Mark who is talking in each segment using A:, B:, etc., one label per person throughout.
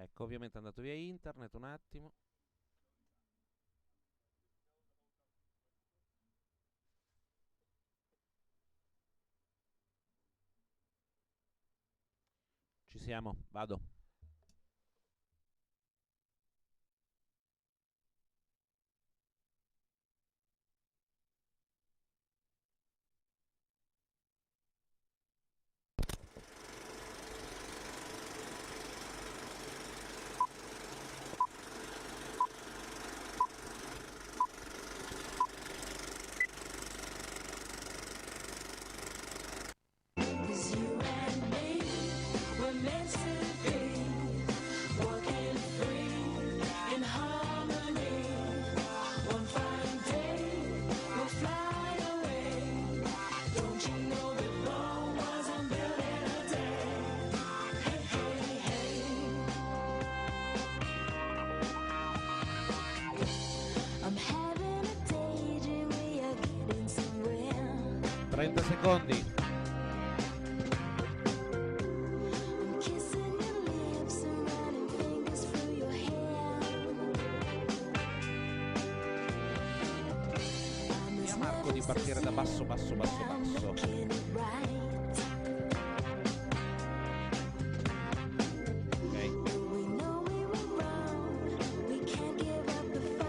A: Ecco, ovviamente è andato via internet un attimo. Ci siamo, vado.
B: I'm having a daydream, we are getting somewhere.
A: 30 secondi.
B: I'm kissing your lips and running fingers through your hair. I'm
A: Via
B: as
A: Marco di
B: nervous
A: partire
B: as
A: da
B: you,
A: basso, basso, basso,
B: now I'm
A: basso.
B: making it right.
A: Ok.
B: We know we were wrong, we can't give up the fight.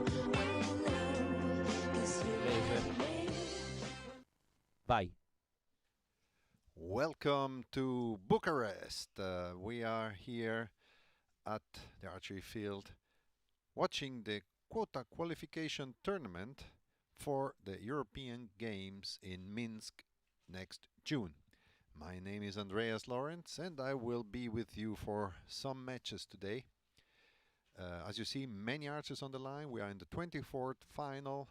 B: Oh no, 'cause you and me.
A: Vai.
C: Welcome to Bucharest. We are here at the archery field watching the quota qualification tournament for the European Games in Minsk next June. My name is Andreas Lawrence and I will be with you for some matches today. As you see, many archers on the line. We are in the 24th final.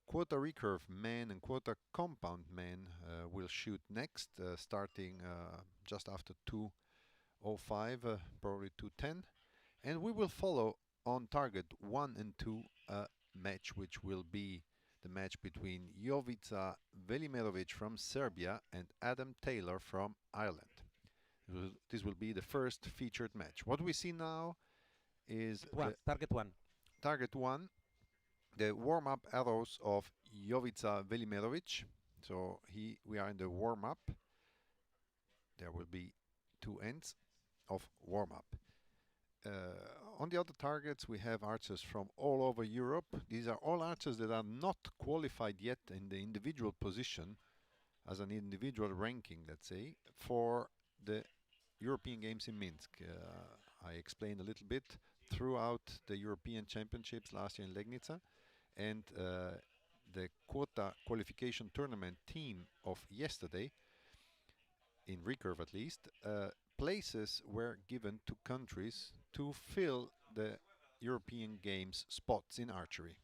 C: Quota recurve men and quota compound men will shoot next, starting just after 2:05, probably 2:10, and we will follow on target 1 and 2 a match which will be the match between Jovica Velimirovic from Serbia and Adam Taylor from Ireland. This will be the first featured match. What we see now is the
A: Target 1.
C: target 1, the warm-up arrows of Jovica Velimirovic. So we are in the warm-up. There will be 2 ends of warm-up. On the other targets, we have archers from all over Europe. These are all archers that are not qualified yet in the individual position, as an individual ranking, let's say, for the European Games in Minsk. I explained a little bit throughout the European Championships last year in Legnica, and the quota qualification tournament team of yesterday, in recurve at least, places were given to countries to fill the European Games spots in archery.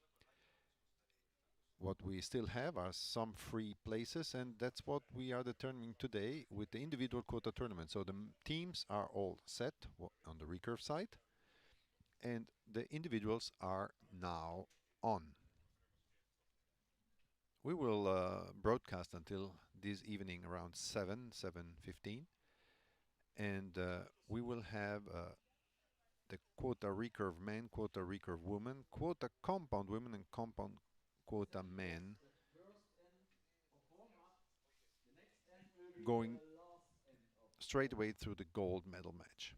C: What we still have are some free places, and that's what we are determining today with the individual quota tournament. So the teams are all set on the recurve side, and the individuals are now on. We will broadcast until this evening around 7:15, and we will have the quota recurve men, quota recurve women, quota compound women, and compound quota men going straight away through the gold medal match.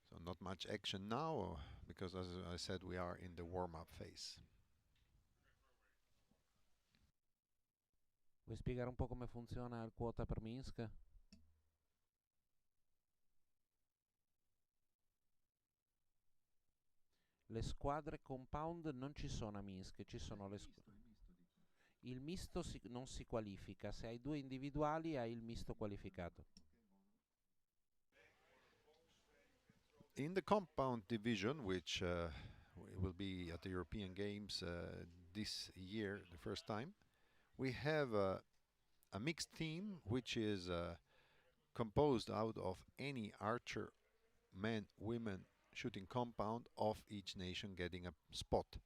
C: So not much action now, because as I said, we are in the warm-up phase.
A: Vuoi spiegare un po' come funziona il quota per Minsk? Le squadre compound non ci sono a Minsk, ci sono le il misto non si qualifica, se hai 2 individuali hai il misto qualificato.
C: In the compound division, which will be at the European Games this year, the first time, we have a mixed team which is composed out of any archer, men, women, shooting compound of each nation getting a spot.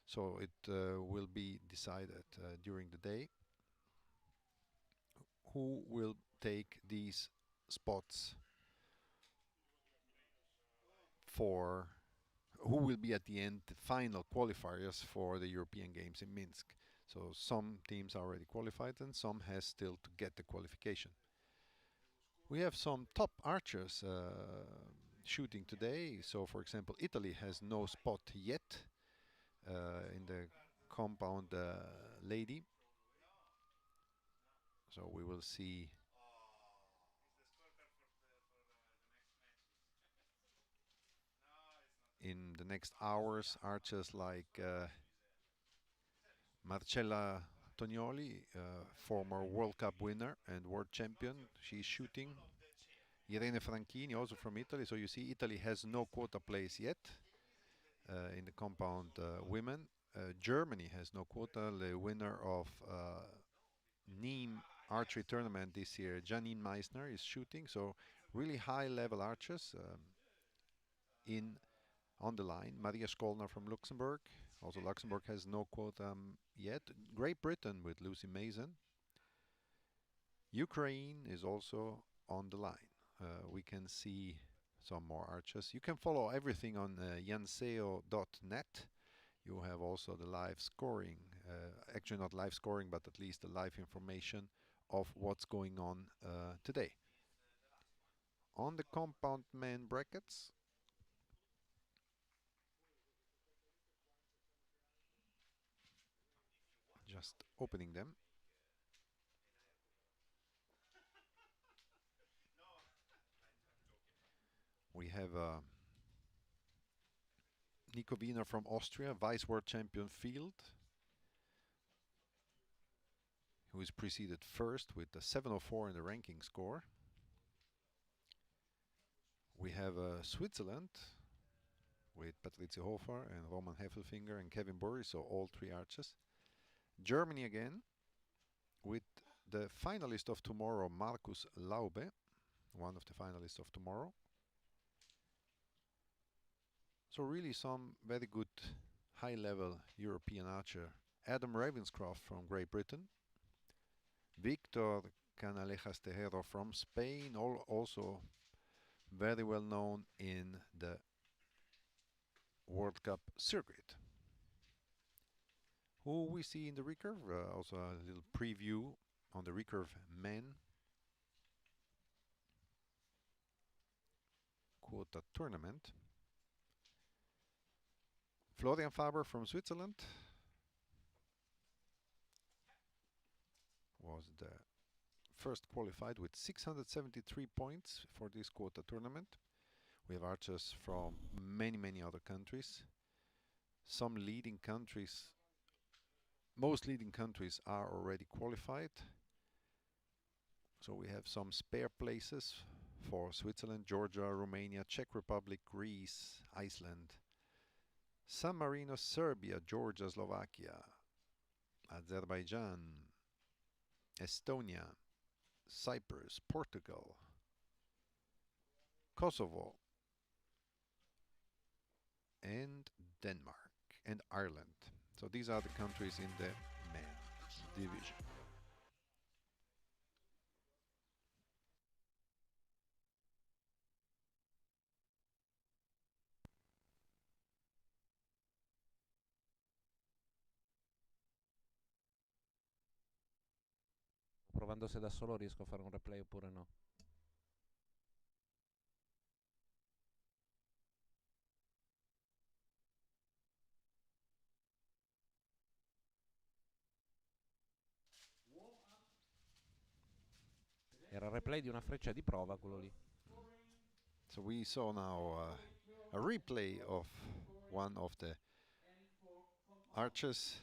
C: So it will be decided during the day who will take these spots for who will be at the end the final qualifiers for the European Games in Minsk. So some teams are already qualified and some has still to get the qualification. We have some top archers shooting today. So for example, Italy has no spot yet in the compound lady. So we will see in the next hours archers like Marcella Tognoli, former World Cup winner and world champion. She's shooting. Irene Franchini, also from Italy. So you see, Italy has no quota place yet in the compound women. Germany has no quota. The winner of Nîmes archery tournament this year, Janine Meissner, is shooting. So really high-level archers in on the line. Maria Skolna from Luxembourg. Also, Luxembourg has no quota yet. Great Britain with Lucy Mason. Ukraine is also on the line. We can see some more archers. You can follow everything on yanseo.net. You have also the live scoring, actually not live scoring, but at least the live information of what's going on today. On the compound men brackets, just opening them. We have Nico Wiener from Austria, vice world champion field, who is preceded first with the 704 in the ranking score. We have Switzerland with Patricia Hofer and Roman Heffelfinger and Kevin Burry, so all three archers. Germany again with the finalist of tomorrow, Markus Laube, one of the finalists of tomorrow. So really some very good high-level European archer. Adam Ravenscroft from Great Britain. Victor Canalejas Tejero from Spain, also very well known in the World Cup circuit. Who we see in the recurve, also a little preview on the recurve men quota tournament. Florian Faber from Switzerland was the first qualified with 673 points for this quota tournament. We have archers from many other countries. Some leading countries, most leading countries are already qualified. So we have some spare places for Switzerland, Georgia, Romania, Czech Republic, Greece, Iceland, San Marino, Serbia, Georgia, Slovakia, Azerbaijan, Estonia, Cyprus, Portugal, Kosovo, and Denmark, and Ireland. So these are the countries in the men's division.
A: Provando se da solo riesco a fare un replay oppure no. Era il replay di una freccia di prova quello lì.
C: So we saw now a replay of one of the archers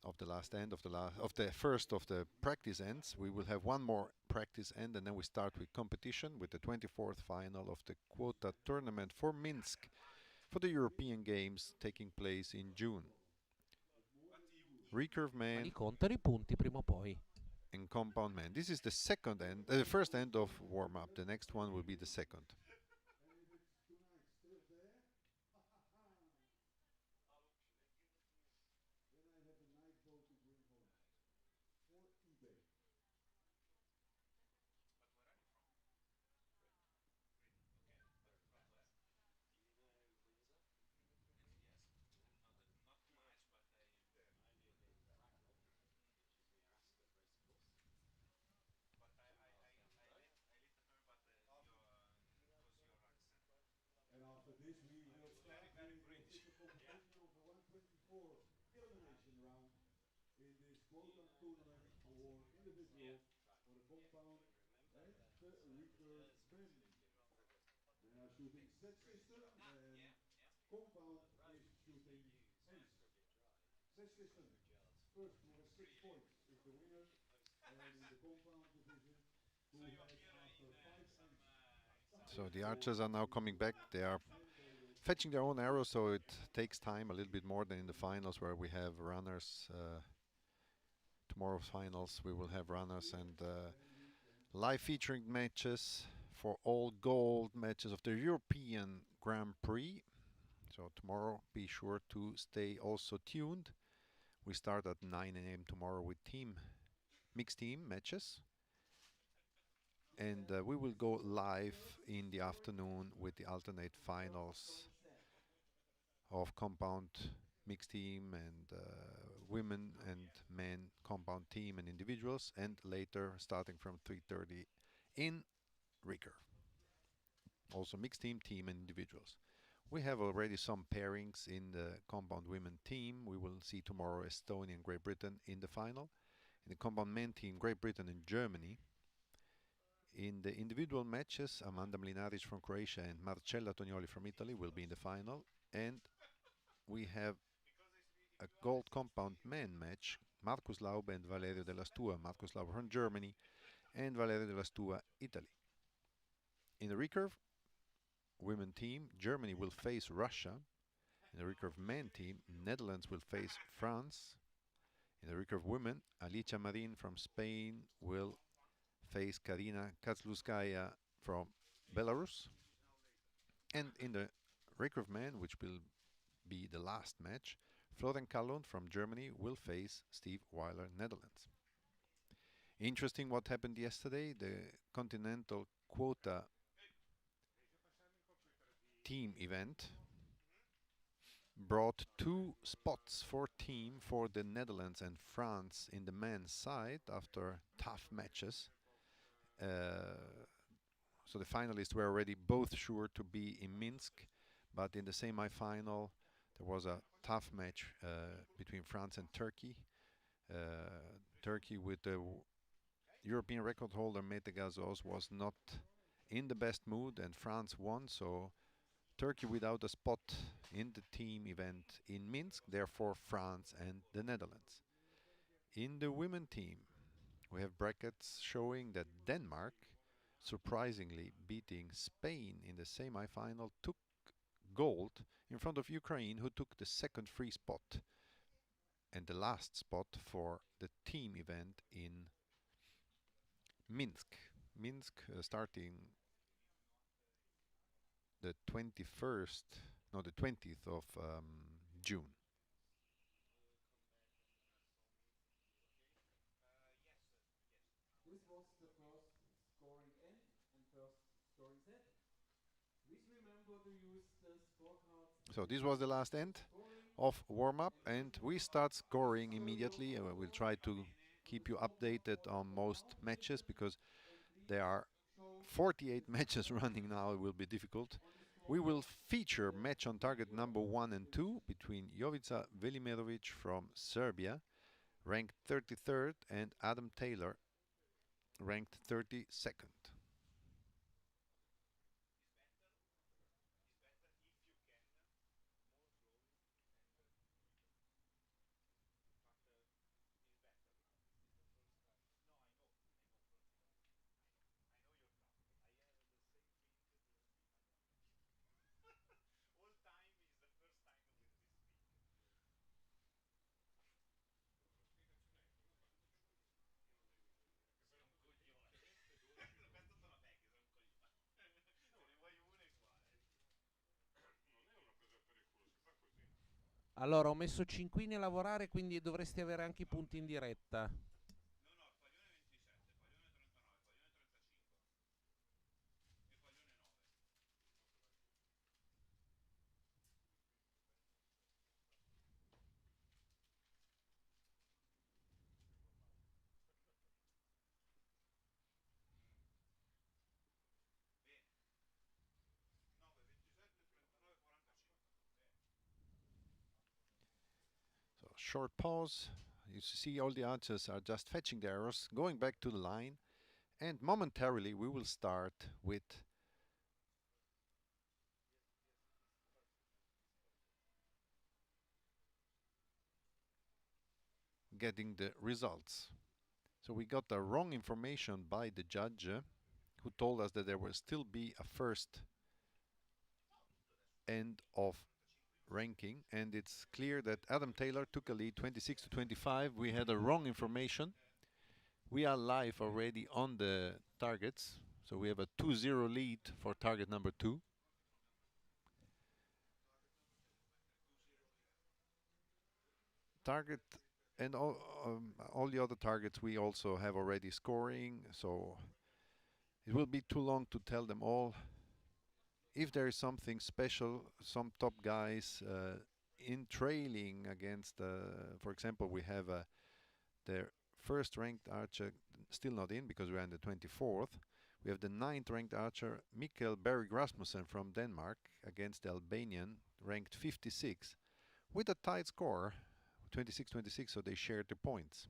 C: of the last end of the first of the practice ends. We will have one more practice end and then we start with competition with the 24th final of the quota tournament for Minsk for the European Games taking place in June. Recurve
A: Ma
C: man
A: li contano i punti prima o poi.
C: and compound man. This is the second end, the first end of warm-up. The next one will be the second. So the archers are now coming back. They are fetching their own arrows, so it takes time a little bit more than in the finals where we have runners. Tomorrow's finals we will have runners and live featuring matches for all gold matches of the European Grand Prix. So tomorrow be sure to stay also tuned. We start at 9 a.m. tomorrow with mixed team matches. And we will go live in the afternoon with the alternate finals of compound mixed team and women and men compound team and individuals, and later starting from 3:30 in recurve. Also mixed team and individuals. We have already some pairings in the compound women team. We will see tomorrow Estonia and Great Britain in the final. In the compound men team, Great Britain and Germany. In the individual matches, Amanda Mlinaric from Croatia and Marcella Tognoli from Italy will be in the final. And we have a gold compound men match, Markus Laube and Valerio della Stua. Markus Laube from Germany and Valerio della Stua, Italy. In the recurve women team, Germany will face Russia. In the recurve men team, Netherlands will face France. In the recurve women, Alicia Marin from Spain will face Karina Kazluzskaya from Belarus. And in the recurve men, which will be the last match, Florian Kallund from Germany will face Steve Weiler, Netherlands. Interesting what happened yesterday. The Continental Quota team event brought 2 spots for team for the Netherlands and France in the men's side after tough matches. So the finalists were already both sure to be in Minsk, but in the semi-final there was a tough match between France and Turkey. Turkey with the European record holder Mete Gazoz was not in the best mood, and France won, so Turkey without a spot in the team event in Minsk, therefore France and the Netherlands. In the women team, we have brackets showing that Denmark, surprisingly beating Spain in the semi-final, took gold in front of Ukraine, who took the second free spot and the last spot for the team event in Minsk. Minsk starting the 21st, no, the 20th of June. So this was the last end of warm-up, and we start scoring immediately. We'll try to keep you updated on most matches because there are 48 matches running now. It will be difficult. We will feature match on target number 1 and 2 between Jovica Velimirovic from Serbia, ranked 33rd, and Adam Taylor, ranked 32nd.
A: Allora, ho messo Cinquini a lavorare, quindi dovresti avere anche i punti in diretta.
C: So short pause. You see all the archers are just fetching the arrows, going back to the line, and momentarily we will start with getting the results. So we got the wrong information by the judge who told us that there will still be a first end of ranking, and it's clear that Adam Taylor took a lead 26 to 25. We had a wrong information. We are live already on the targets, so we have a 2-0 lead for target number 2. Target and all the other targets we also have already scoring, so it will be too long to tell them all. If there is something special, some top guys in trailing against, for example, we have the first ranked archer still not in because we are in the 24th. We have the 9th ranked archer Mikkel Berg Rasmussen from Denmark against the Albanian ranked 56 with a tight score 26-26, so they shared the points.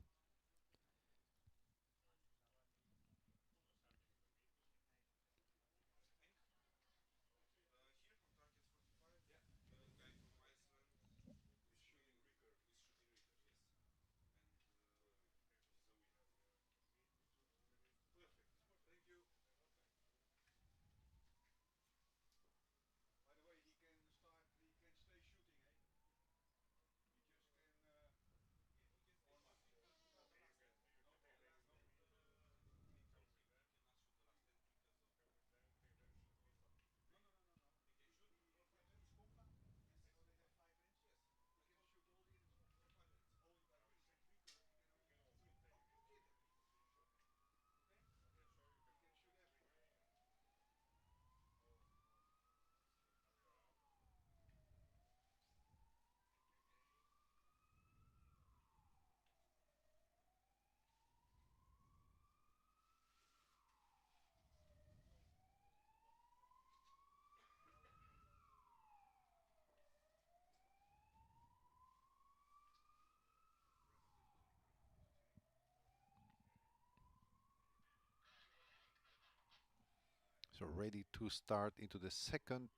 C: So ready to start into the second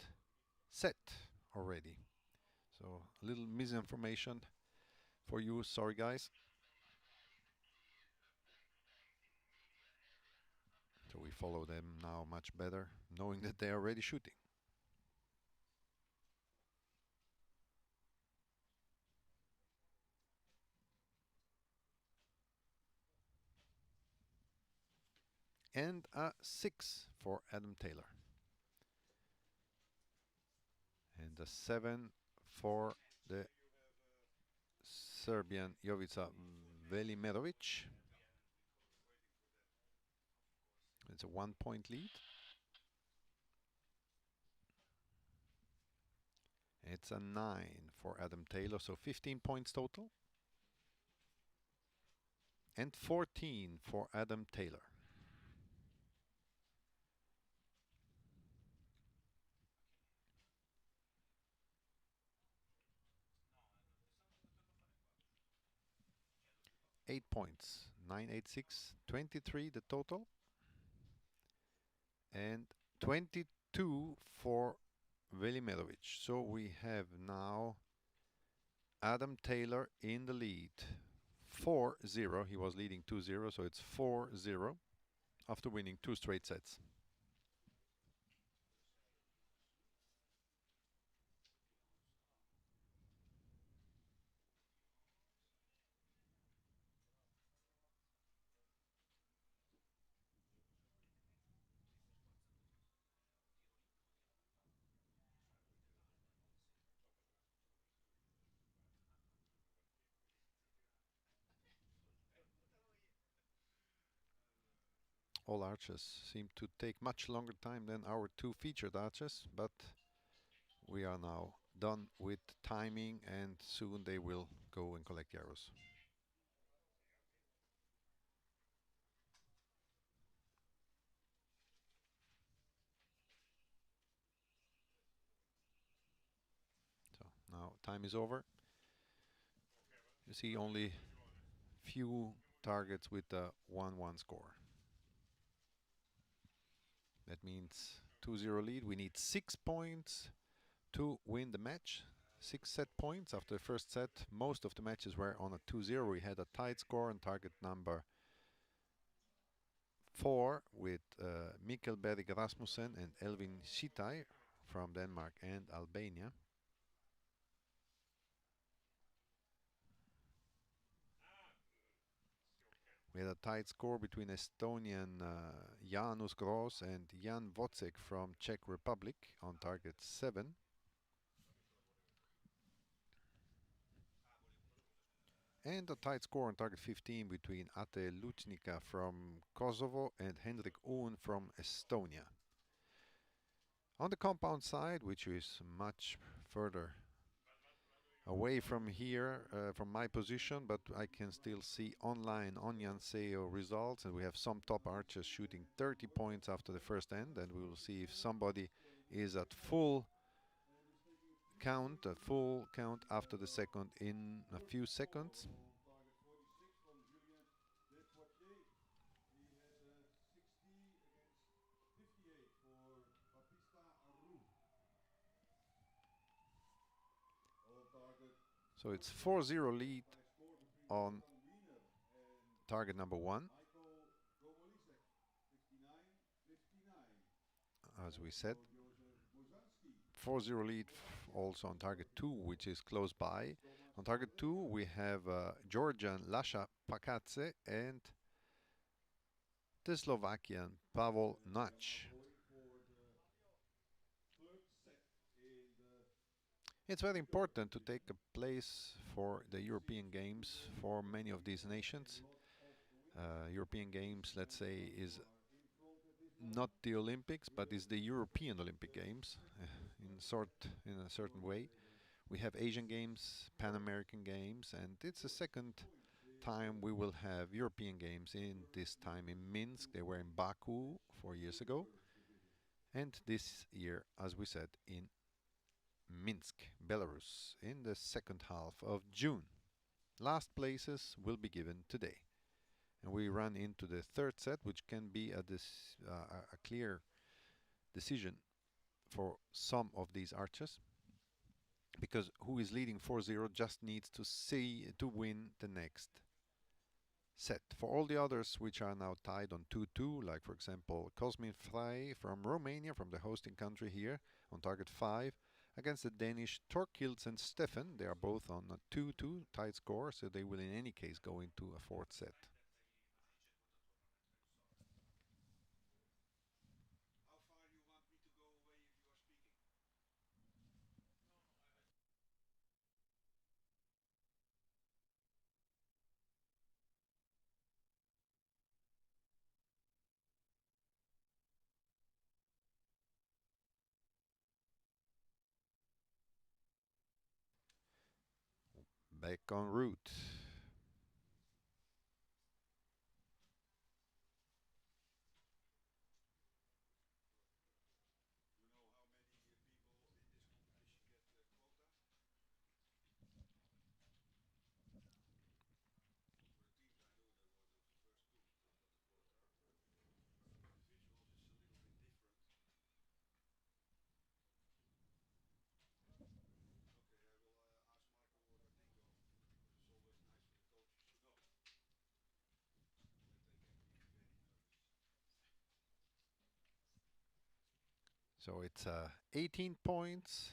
C: set already. So a little misinformation for you, sorry guys. So we follow them now much better, knowing that they are already shooting. And a 6 for Adam Taylor. And a 7 for the Serbian Jovica Velimirovic. It's a 1-point lead. It's a 9 for Adam Taylor, so 15 points total. And 14 for Adam Taylor. Eight points, 9, 8, 6, 23 the total. And 22 for Velimirovic. So we have now Adam Taylor in the lead. 4-0. He was leading 2-0, so it's 4-0 after winning 2 straight sets. All archers seem to take much longer time than our 2 featured archers, but we are now done with timing and soon they will go and collect the arrows. So now time is over. You see only few targets with a 1-1 score. That means 2-0 lead. We need 6 points to win the match. 6 set points after the first set. Most of the matches were on a 2-0. We had a tied score on target number 4 with Mikkel Berg Rasmussen and Elvin Schitai from Denmark and Albania. We had a tight score between Estonian Jaanus Gross and Jan Vocek from Czech Republic on target 7. And a tight score on target 15 between Ate Lučnica from Kosovo and Hendrik Oon from Estonia. On the compound side, which is much further away from here, from my position, but I can still see online Onyan Seo results, and we have some top archers shooting 30 points after the first end, and we will see if somebody is at full count after the second in a few seconds. So it's 4-0 lead on target number 1. As we said, 4-0 lead also on target 2, which is close by. On target 2 we have Georgian Lasha Pakadze and the Slovakian Pavel Nach. It's very important to take a place for the European Games for many of these nations. European Games, let's say, is not the Olympics, but is the European Olympic Games in a certain way. We have Asian Games, Pan American Games, and it's the second time we will have European Games, in this time in Minsk. They were in Baku 4 years ago, and this year, as we said, in Minsk, Belarus, in the second half of June. Last places will be given today. And we run into the third set, which can be a clear decision for some of these archers, because who is leading 4-0 just needs to win the next set. For all the others which are now tied on 2-2, like for example Cosmin Frey from Romania, from the hosting country here, on target 5, against the Danish Torkils and Steffen. They are both on a 2-2 tied score, so they will in any case go into a fourth set. Back en route. So it's 18 points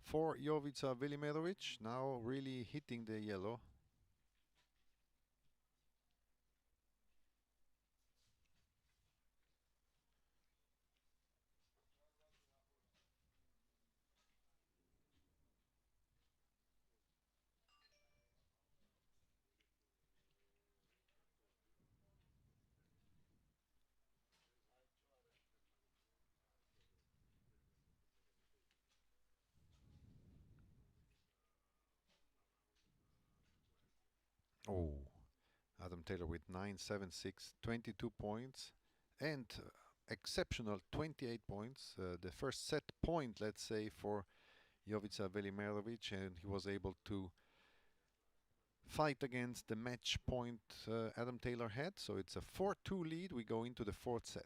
C: for Jovica Velimirovic, now really hitting the yellow. Oh, Adam Taylor with 9.76, 22 points, and exceptional 28 points. The first set point, let's say, for Jovica Velimirovic, and he was able to fight against the match point Adam Taylor had. So it's a 4-2 lead. We go into the fourth set.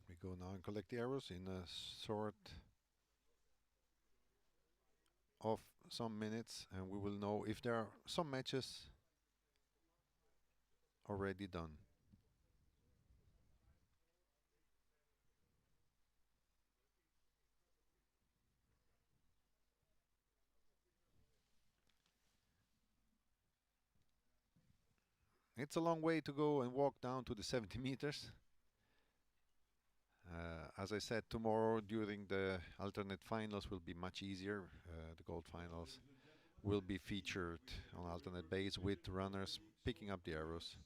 C: We go now and collect the arrows in a sort of some minutes, and we will know if there are some matches already done. It's a long way to go and walk down to the 70 meters. As I said, tomorrow during the alternate finals will be much easier. The gold finals will be featured on alternate base with runners picking up the arrows.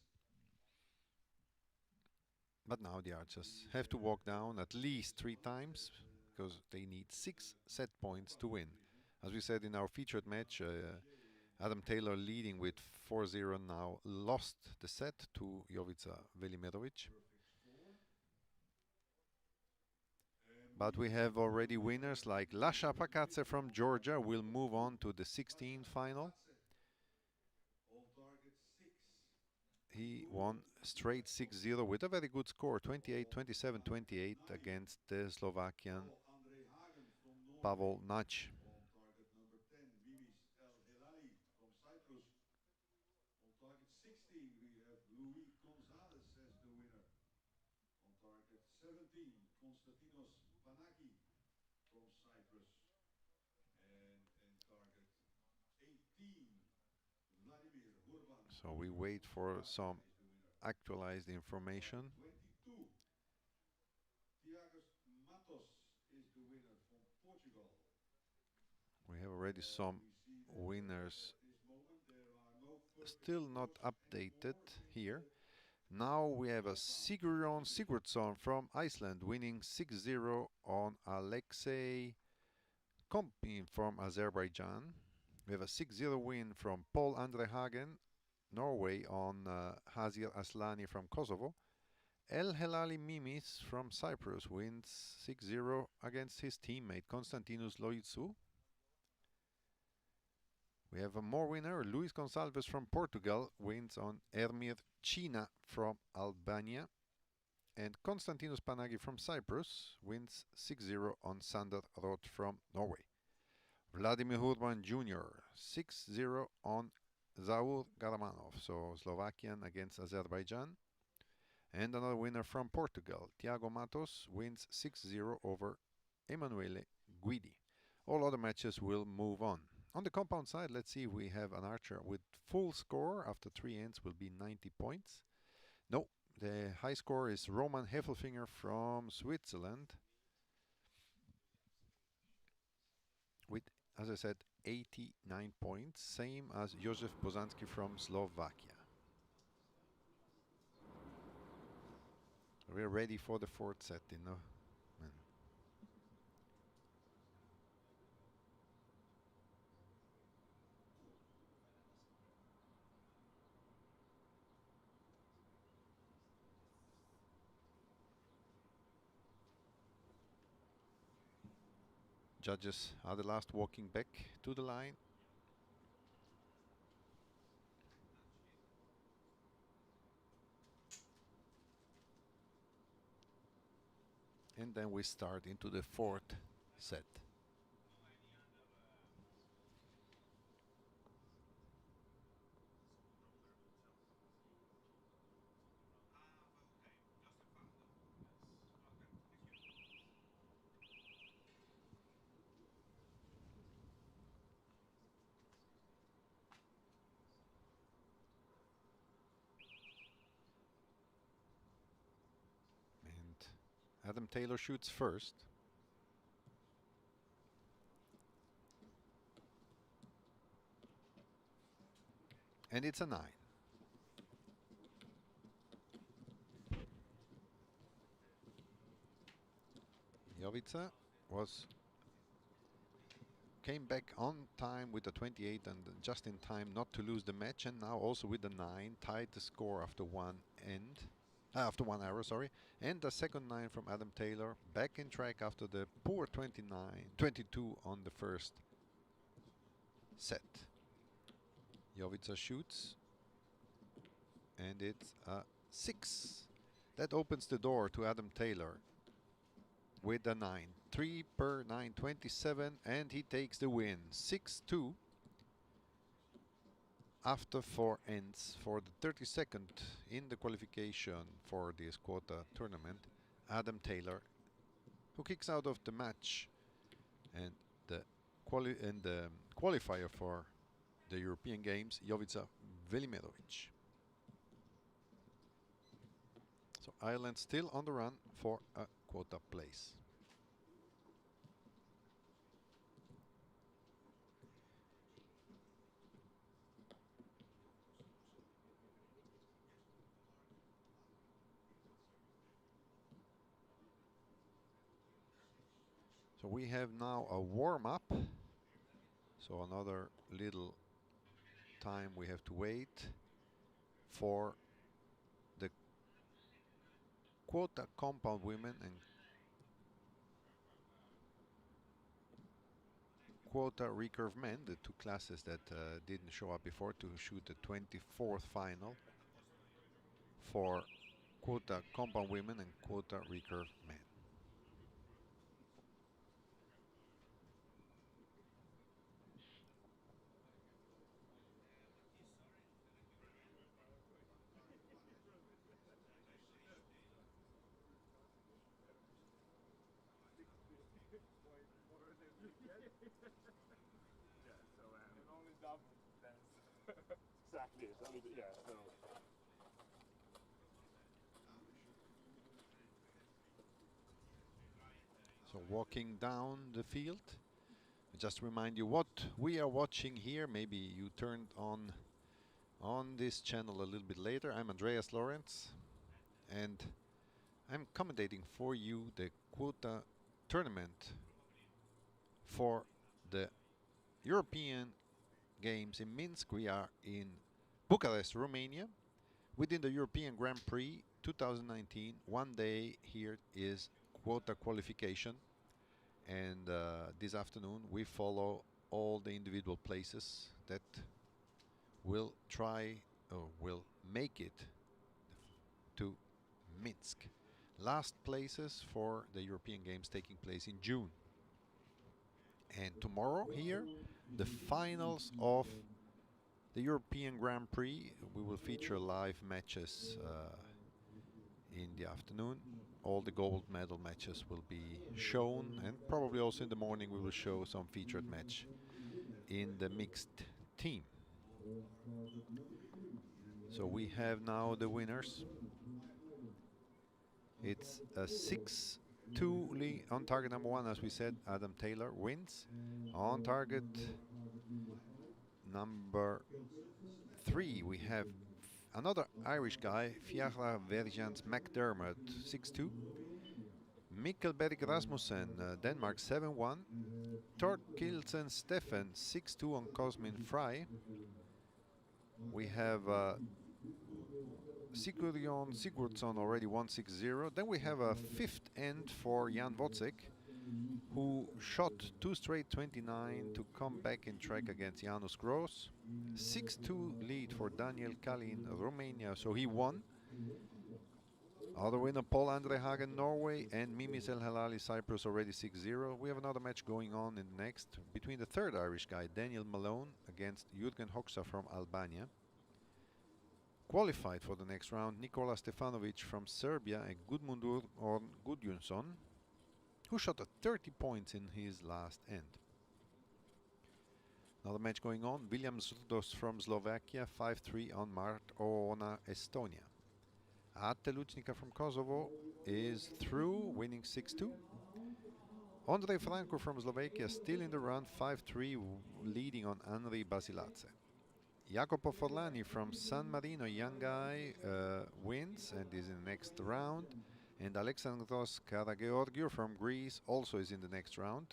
C: But now the archers have to walk down at least 3 times because they need 6 set points to win. As we said in our featured match, Adam Taylor leading with 4-0 now lost the set to Jovica Velimirovic. But we have already winners like Lasha Pakadze from Georgia will move on to the 16th final. He won straight 6-0 with a very good score, 28, 27, 28 against the Slovakian Pavel Nać. So we wait for some actualized information. We have already some winners still not updated here. Now we have a Sigurjón Sigurdsson from Iceland winning 6-0 on Alexei Kompin from Azerbaijan. We have a 6-0 win from Paul Andre Hagen, Norway, on Hazir Aslani from Kosovo. El Helali Mimis from Cyprus wins 6-0 against his teammate Konstantinos Loitsu. We have a more winner, Luis Gonçalves from Portugal wins on Ermir China from Albania. And Konstantinos Panagi from Cyprus wins 6-0 on Sander Roth from Norway. Vladimir Hurban Jr. 6-0 on Zaur Garamanov, so Slovakian against Azerbaijan. And another winner from Portugal, Tiago Matos, wins 6-0 over Emanuele Guidi. All other matches will move on. On the compound side, let's see if we have an archer with full score after 3 ends will be 90 points. No, the high score is Roman Heffelfinger from Switzerland with, as I said, 89 points, same as Josef Bozanski from Slovakia. We're ready for the fourth set in a minute. Judges are the last walking back to the line. And then we start into the fourth set. Adam Taylor shoots first. And it's a 9. Jovica came back on time with the 28 and just in time not to lose the match, and now also with the 9 tied the score after after 1 hour, sorry. And the second 9 from Adam Taylor, back in track after the poor 22 on the first set. Jovica shoots, and it's a 6. That opens the door to Adam Taylor with the 9. 3 per 9, 27, and he takes the win. 6-2 after 4 ends for the 32nd in the qualification for this quota tournament. Adam Taylor, who kicks out of the match and the qualifier for the European Games, Jovica Velimirovic. So Ireland still on the run for a quota place. So we have now a warm-up. So another little time we have to wait for the quota compound women and quota recurve men, the two classes that didn't show up before, to shoot the 24th final for quota compound women and quota recurve men.
D: Exactly. Yeah.
C: So walking down the field, just remind you what we are watching here. Maybe you turned on this channel a little bit later. I'm Andreas Lawrence, and I'm commentating for you the quota tournament for the European Games in Minsk. We are in Bucharest, Romania, within the European Grand Prix 2019. One day here is quota qualification, and this afternoon we follow all the individual places that will make it to Minsk. Last places for the European Games taking place in June. And tomorrow here, the finals of the European Grand Prix. We will feature live matches in the afternoon. All the gold medal matches will be shown, and probably also in the morning we will show some featured match in the mixed team. So we have now the winners. It's a 6-2 lead on target number 1, as we said. Adam Taylor wins. On target number 3, we have another Irish guy, Fjarlar Verjans McDermott, 6-2. Mikkel Berg Rasmussen, Denmark, 7-1. Torkildsen Steffen, 6-2 on Cosmin Fry. We have Sigurjón Sigurdsson already 1-6-0. Then we have a 5th end for Jan Wozek, who shot 2 straight 29 to come back in track against Janusz Gross. 6-2 lead for Daniel Kalin, Romania, so he won. Other winner, Paul Andre Hagen, Norway, and Mimis El Halali, Cyprus, already 6-0. We have another match going on in the next between the third Irish guy, Daniel Malone, against Jürgen Hoxha from Albania. Qualified for the next round, Nikola Stefanovic from Serbia and Gudmundur Orn Gudjonsson, who shot at 30 points in his last end. Another match going on, William Zrdos from Slovakia, 5-3 on Mart Oona, Estonia. Ate Lučnika from Kosovo is through, winning 6-2. Ondrej Franko from Slovakia still in the run, 5-3, leading on Henri Basiladze. Jacopo Forlani from San Marino, young guy, wins and is in the next round. And Alexandros Karageorgiou from Greece also is in the next round.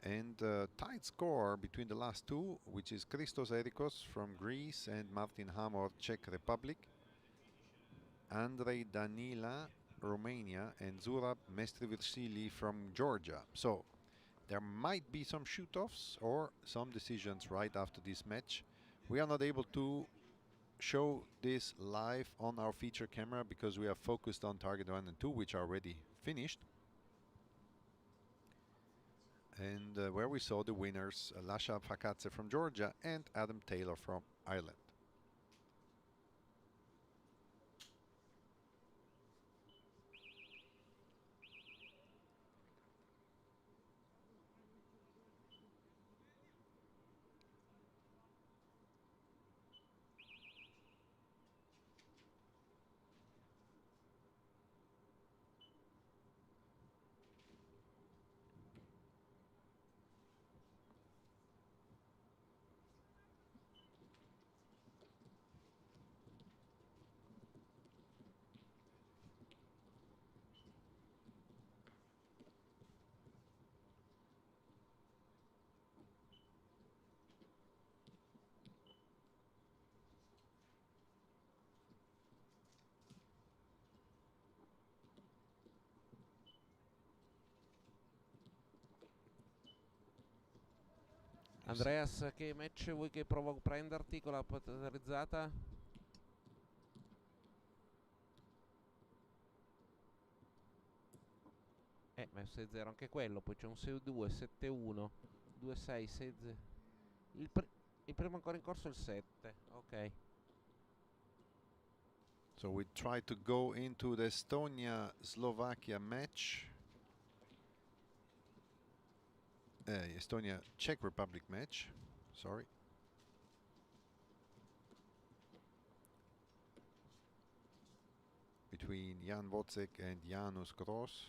C: And tight score between the last two, which is Christos Erikos from Greece and Martin Hamor, Czech Republic. Andrei Danila, Romania, and Zurab Mestrivirsili from Georgia. So there might be some shoot-offs or some decisions right after this match. We are not able to show this live on our feature camera because we are focused on target 1 and 2, which are already finished. And where we saw the winners, Lasha Fakadze from Georgia and Adam Taylor from Ireland.
A: Andreas, che match vuoi che provo a prenderti con la potenzerizzata? Ma è 6-0 anche quello, poi c'è un 6-2, 7-1, 2-6, 6-0. Il primo ancora in corso è il 7, ok.
C: So we try to go into the Estonia-Slovakia match. Estonia-Czech Republic match, sorry. Between Jan Wozek and Janusz Gross.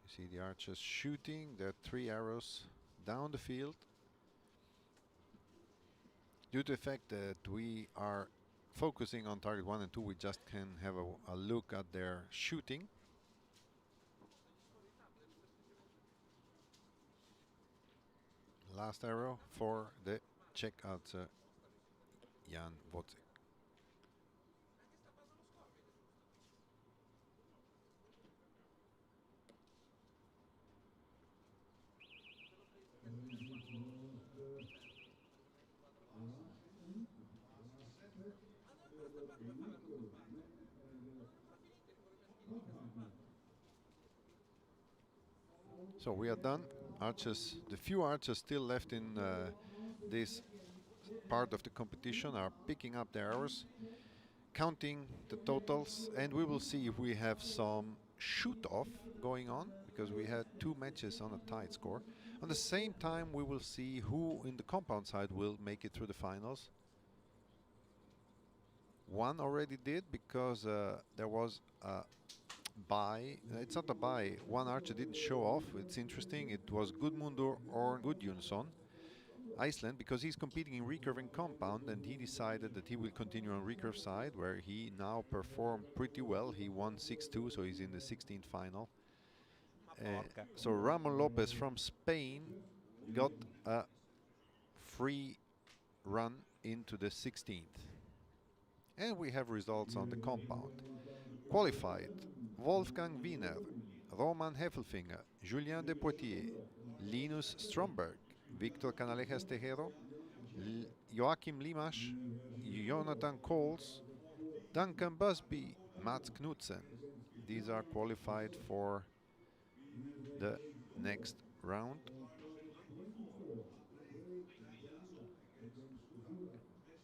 C: You see the archers shooting their 3 arrows down the field. Due to the fact that we are focusing on target 1 and 2, we just can have a look at their shooting. Last arrow for the Czech archer Jan Wozek. So we are done. Archers, the few archers still left in this part of the competition are picking up their arrows, counting the totals, and we will see if we have some shoot-off going on, because we had 2 matches on a tight score. At the same time, we will see who in the compound side will make it through the finals. One already did, because there was a bye. It's not a bye. One archer didn't show off. It's interesting. It was Gudmundur or Gudjonsson, Iceland, because he's competing in recurve and compound, and he decided that he will continue on recurve side, where he now performed pretty well. He won 6-2, so he's in the 16th final. So Ramon Lopez from Spain got a free run into the 16th. And we have results on the compound. Qualified: Wolfgang Wiener, Roman Heffelfinger, Julien de Poitiers, Linus Stromberg, Victor Canalejas Tejero, Joachim Limasch, Jonathan Coles, Duncan Busby, Mats Knudsen. These are qualified for the next round.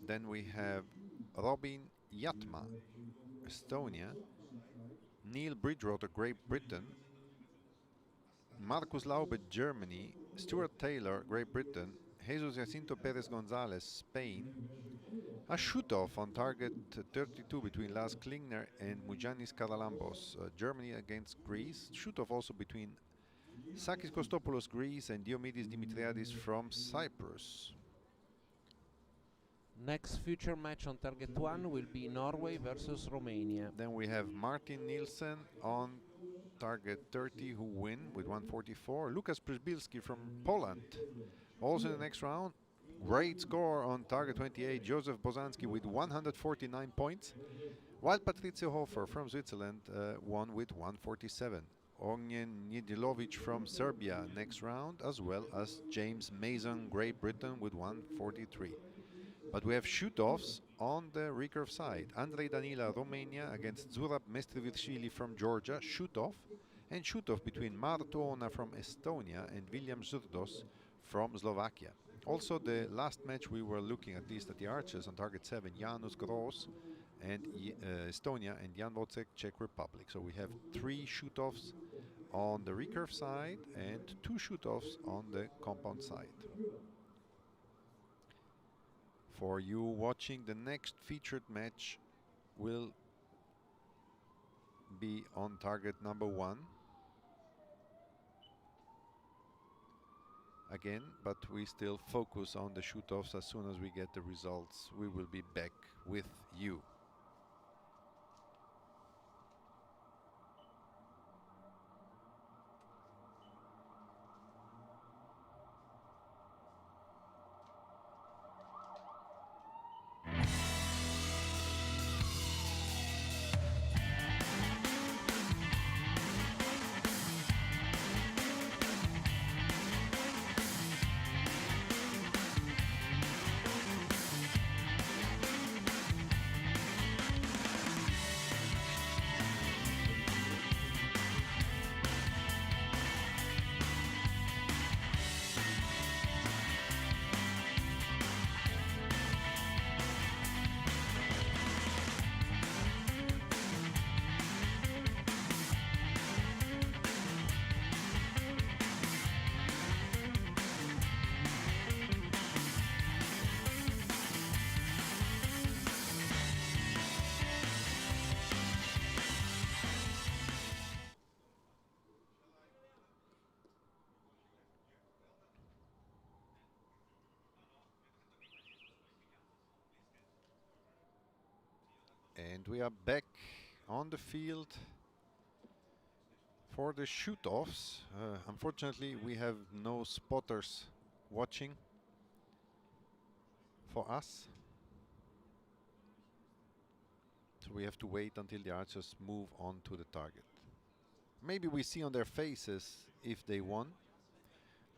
C: Then we have Robin Yatma, Estonia, Neil Bridgewater, Great Britain, Marcus Laube, Germany, Stuart Taylor, Great Britain, Jesus Jacinto Perez Gonzalez, Spain, A shoot-off on target 32 between Lars Klingner and Mujanis Karalambos, Germany against Greece. Shoot-off also between Sakis Kostopoulos, Greece, and Diomidis Dimitriadis from Cyprus.
A: Next future match on target 1 will be Norway versus Romania.
C: Then we have Martin Nielsen on target 30, who win with 144. Lukas Przybylski from Poland. Also in the next round, great score on target 28, Josef Bozanski with 149 points, while Patricio Hofer from Switzerland won with 147. Ognjen Nidilovic from Serbia next round, as well as James Mason, Great Britain, with 143. But we have shoot-offs on the recurve side. Andrei Danila, Romania, against Zurab Mestrivirshvili from Georgia, shoot-off. And shoot-off between Marto Ona from Estonia and William Zurdos from Slovakia. Also, the last match we were looking at least at the archers on target 7, Janusz Gross and Estonia, and Jan Wojcek, Czech Republic. So we have 3 shoot-offs on the recurve side and 2 shoot-offs on the compound side. For you watching, the next featured match will be on target number 1. Again, but we still focus on the shoot-offs. As soon as we get the results, we will be back with you. And we are back on the field for the shoot-offs. Unfortunately, we have no spotters watching for us. So we have to wait until the archers move on to the target. Maybe we see on their faces if they won.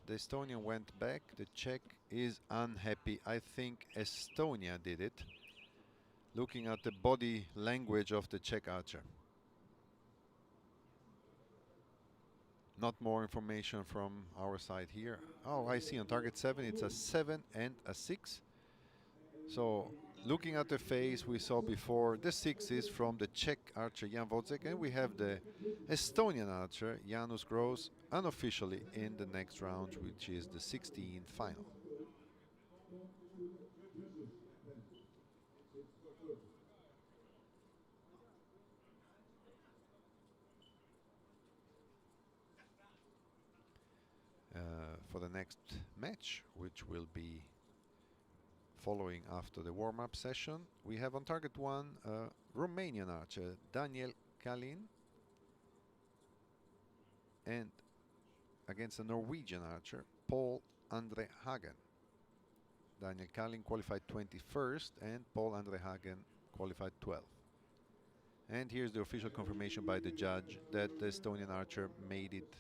C: The Estonian went back. The Czech is unhappy. I think Estonia did it, looking at the body language of the Czech archer. Not more information from our side here. Oh, I see on target 7 it's a 7 and a 6. So looking at the face we saw before, the 6 is from the Czech archer Jan Wojcek, and we have the Estonian archer Janusz Gross unofficially in the next round, which is the 16 final. For the next match, which will be following after the warm-up session, we have on target 1 Romanian archer Daniel Kalin, and against a Norwegian archer Paul Andre Hagen. Daniel Kalin qualified 21st and Paul Andre Hagen qualified 12th. And here's the official confirmation by the judge that the Estonian archer made it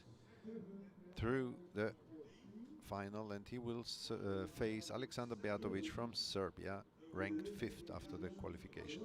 C: through the final, and he will face Alexander Beatovic from Serbia, ranked 5th after the qualification.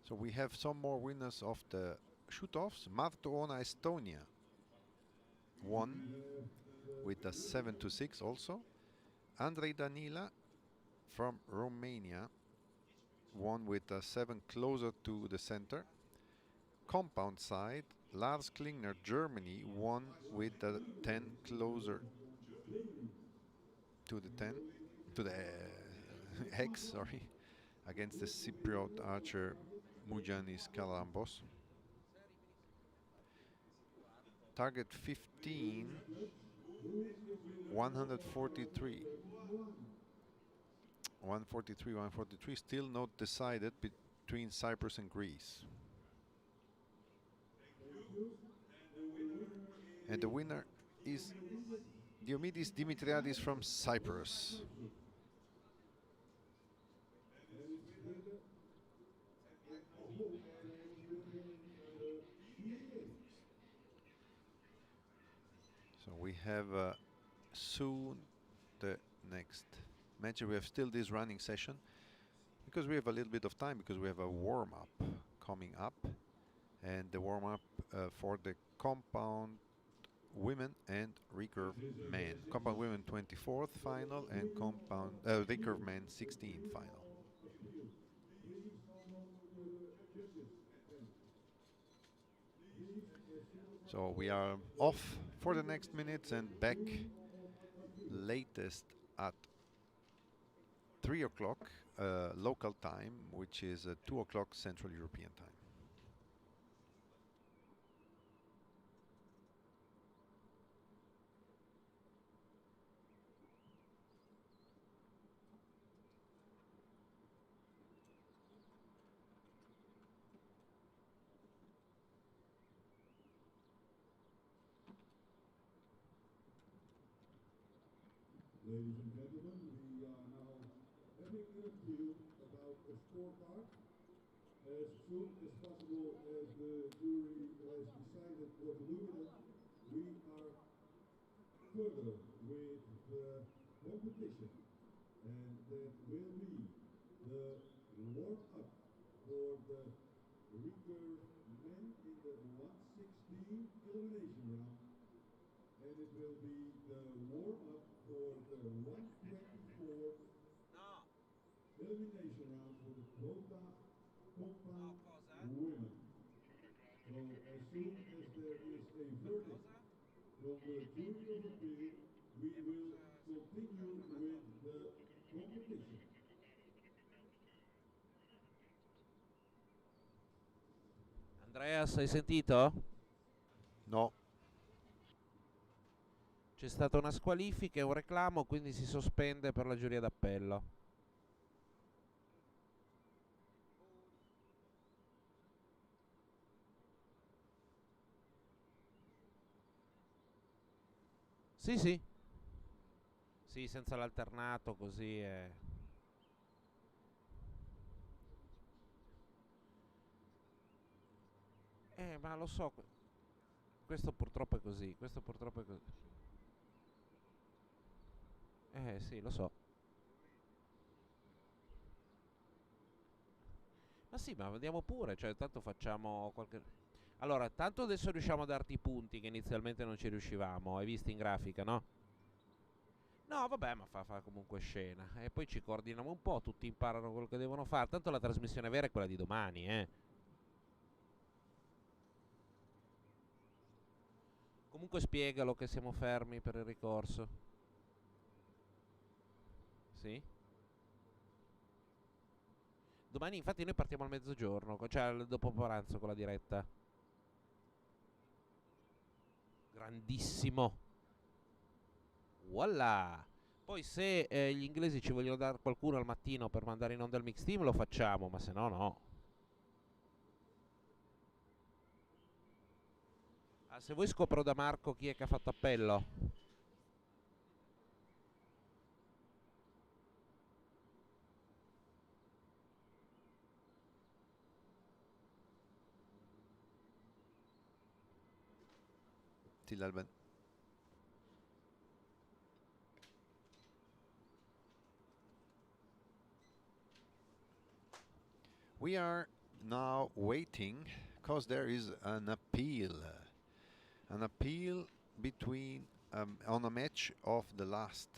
C: So we have some more winners of the shoot-offs. Martona, Estonia won with a 7-6 also. Andrei Danila from Romania won with a 7 closer to the center. Compound side, Lars Klingner, Germany won with a 10 closer to the 10, to the X, sorry, against the Cypriot archer Mujanis Kalambos. Target 15, 143. 143, 143, still not decided between Cyprus and Greece. And the winner is Diomidis Dimitriadis from Cyprus. So we have soon the next match. We have still this running session because we have a little bit of time, because we have a warm-up coming up, and the warm-up for the compound women and recurve men. Compound women 24th final and compound recurve men 16th final. So we are off for the next minutes and back latest at 3 o'clock local time, which is 2 o'clock Central European time.
E: Ladies and gentlemen, we are now having a view about the scorecard. As soon as possible as the jury has decided what to do with it, we are further with the competition. And that will be the warm-up for the recurve men in the 116 elimination round. And it will be the warm-up for the 124 elimination round for the quota compound women. So as soon as there is a verdict from the jury of appeal, we will continue with the competition.
A: Andreas, hai sentito?
C: No.
A: C'è stata una squalifica e un reclamo, quindi si sospende per la giuria d'appello. Sì, sì. Sì, senza l'alternato così è... ma lo so, questo purtroppo è così, questo purtroppo è così. Sì, lo so. Ma sì, ma vediamo pure, cioè tanto facciamo qualche... Allora, tanto adesso riusciamo a darti i punti che inizialmente non ci riuscivamo, hai visto in grafica, no? No, vabbè, ma fa comunque scena. E poi ci coordiniamo un po', tutti imparano quello che devono fare. Tanto la trasmissione vera è quella di domani, eh. Comunque spiegalo che siamo fermi per il ricorso. Sì? Domani infatti noi partiamo al mezzogiorno, cioè dopo pranzo con la diretta. Grandissimo. Voilà. Poi se gli inglesi ci vogliono dare qualcuno al mattino per mandare in onda il mix team lo facciamo, ma se no no. Ah, se vuoi scopro da Marco chi è che ha fatto appello.
C: Merci l'Alban. We are now waiting because there is an appeal between on a match of the last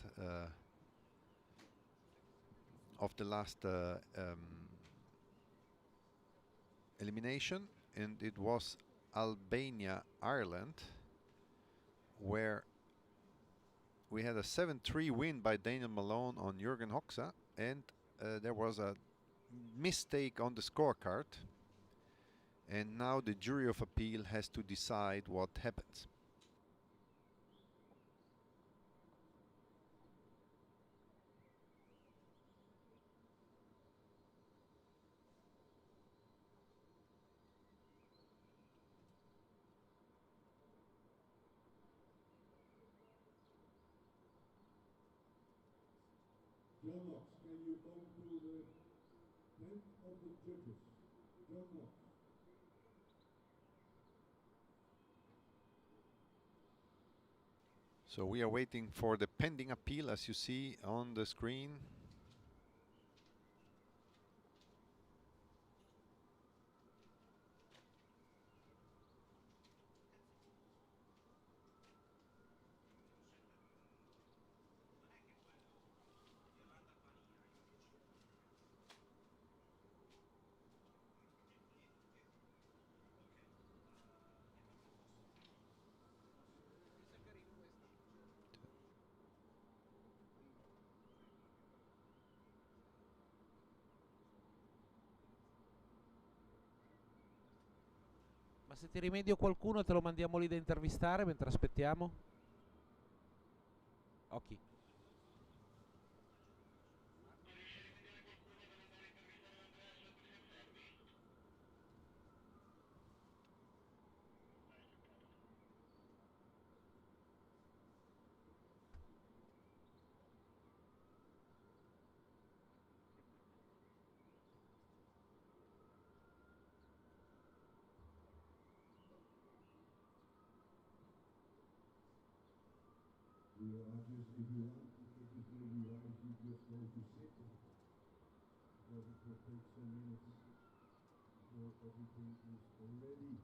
C: elimination, and it was Albania Ireland, where we had a 7-3 win by Daniel Malone on Jürgen Hoxha, and there was a mistake on the scorecard, and now the jury of appeal has to decide what happens.
E: John Knox, can you come to the tent of the judges? John Knox.
C: So we are waiting for the pending appeal, as you see on the screen.
A: Ma se ti rimedio qualcuno te lo mandiamo lì da intervistare mentre aspettiamo? Ok.
E: You are just, if you want to take this maybe wise, you just go to sit, because it will take some minutes before everything is ready.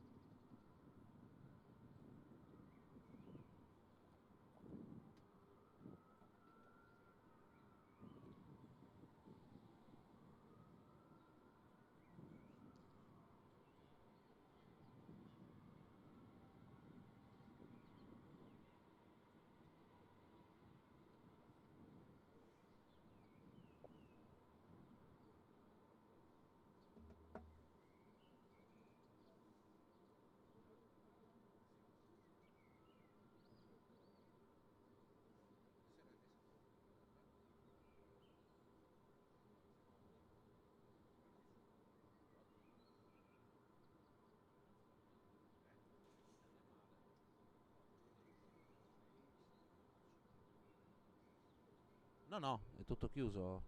A: No, no, è tutto chiuso.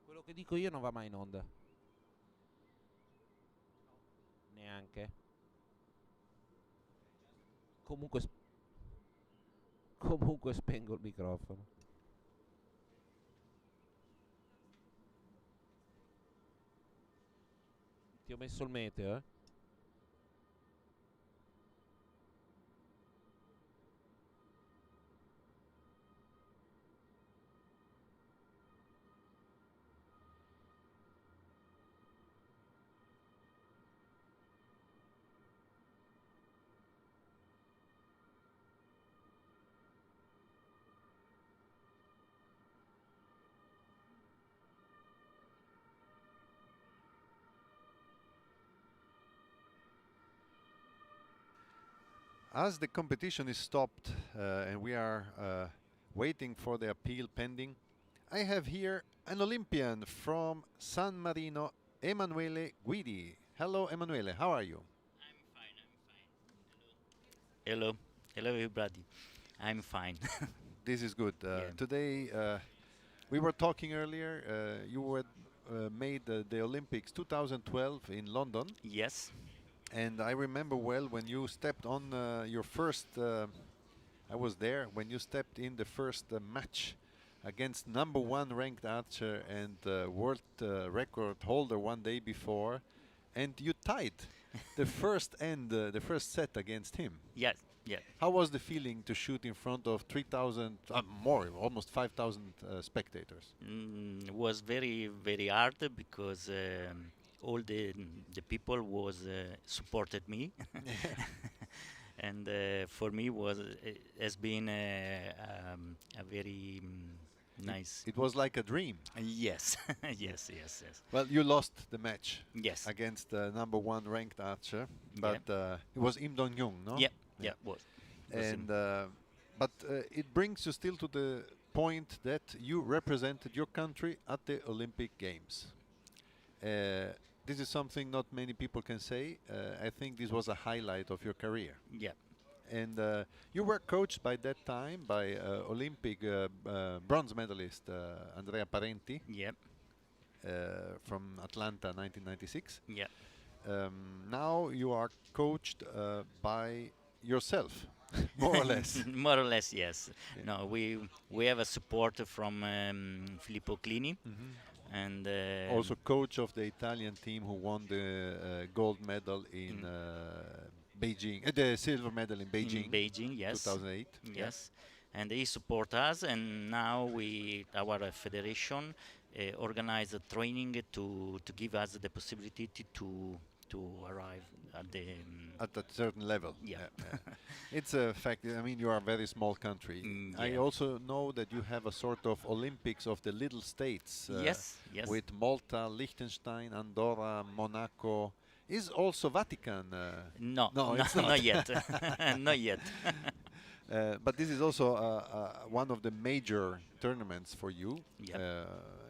A: Quello che dico io non va mai in onda. Neanche. Comunque, comunque spengo il microfono. Ti ho messo il meteo, eh?
C: As the competition is stopped and we are waiting for the appeal pending, I have here an Olympian from San Marino, Emanuele Guidi. Hello, Emanuele. How are you?
F: I'm fine, Hello. Hello, everybody. I'm fine.
C: This is good.
F: Yeah.
C: Today, we were talking earlier. You were made the Olympics 2012 in London.
F: Yes.
C: And I remember well when you stepped on your first. I was there when you stepped in the first match against number one ranked archer and world record holder one day before, and you tied the first set against him.
F: Yes, yeah.
C: How was the feeling to shoot in front of 3,000 more, almost 5,000 spectators?
F: Was very very hard because all the people was supported me, and for me was has been a very nice.
C: It was like a dream.
F: Yes, yes, yes, yes,
C: Well, you lost the match
F: yes.
C: against the number one ranked archer,
F: Yeah.
C: but it was Im Dong Jung, no?
F: Yeah, yeah, was.
C: And but it brings you still to the point that you represented your country at the Olympic Games. This is something not many people can say. I think this was a highlight of your career.
F: Yeah,
C: And you were coached by that time by Olympic bronze medalist Andrea Parenti
F: yeah,
C: from Atlanta 1996.
F: yeah.
C: Now you are coached by yourself, more or less.
F: More or less, yes.
C: Yeah.
F: No, we have a support from Filippo Clini, and
C: Also coach of the Italian team who won the gold medal in Beijing, the silver medal in Beijing,
F: in Beijing, yes,
C: 2008.
F: yes, and he support us, and now our federation organize a training to give us the possibility to arrive at the
C: At a certain level.
F: Yeah.
C: It's a fact. I mean, you are a very small country. I
F: yeah.
C: also know that you have a sort of Olympics of the little states.
F: Yes, yes.
C: With Malta, Liechtenstein, Andorra, Monaco. Is also Vatican?
F: No,
C: no, it's
F: not
C: not.
F: yet, not yet.
C: But this is also one of the major tournaments for you.
F: Yep.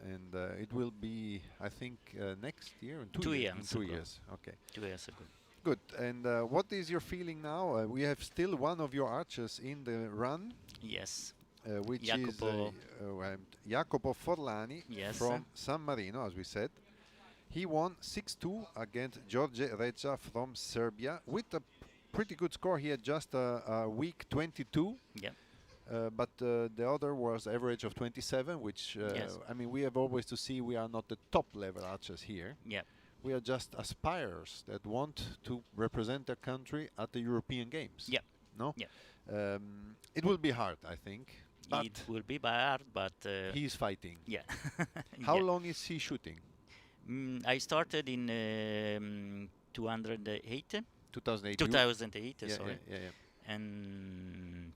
C: And it will be, I think, next year? In
F: 2
C: years. In
F: years
C: 2
F: ago.
C: years. Okay.
F: 2 years ago.
C: Good. And what is your feeling now? We have still one of your archers in the run,
F: Yes,
C: which
F: Jacopo.
C: is Jacopo Forlani
F: Yes.
C: from San Marino, as we said. He won 6-2 against George Regia from Serbia with a pretty good score. He had just a week 22.
F: Yeah,
C: But the other was average of 27, which
F: Yes.
C: I mean, we have always to see we are not the top level archers here.
F: yeah,
C: We are just aspirers that want to represent their country at the European Games.
F: Yeah.
C: No?
F: Yeah.
C: It will be hard, I think. But
F: it will be hard, but
C: he's fighting.
F: yeah.
C: How
F: Yeah.
C: long is he shooting?
F: I started in 208,
C: 2008.
F: 2008,
C: Yeah,
F: sorry,
C: yeah, yeah.
F: and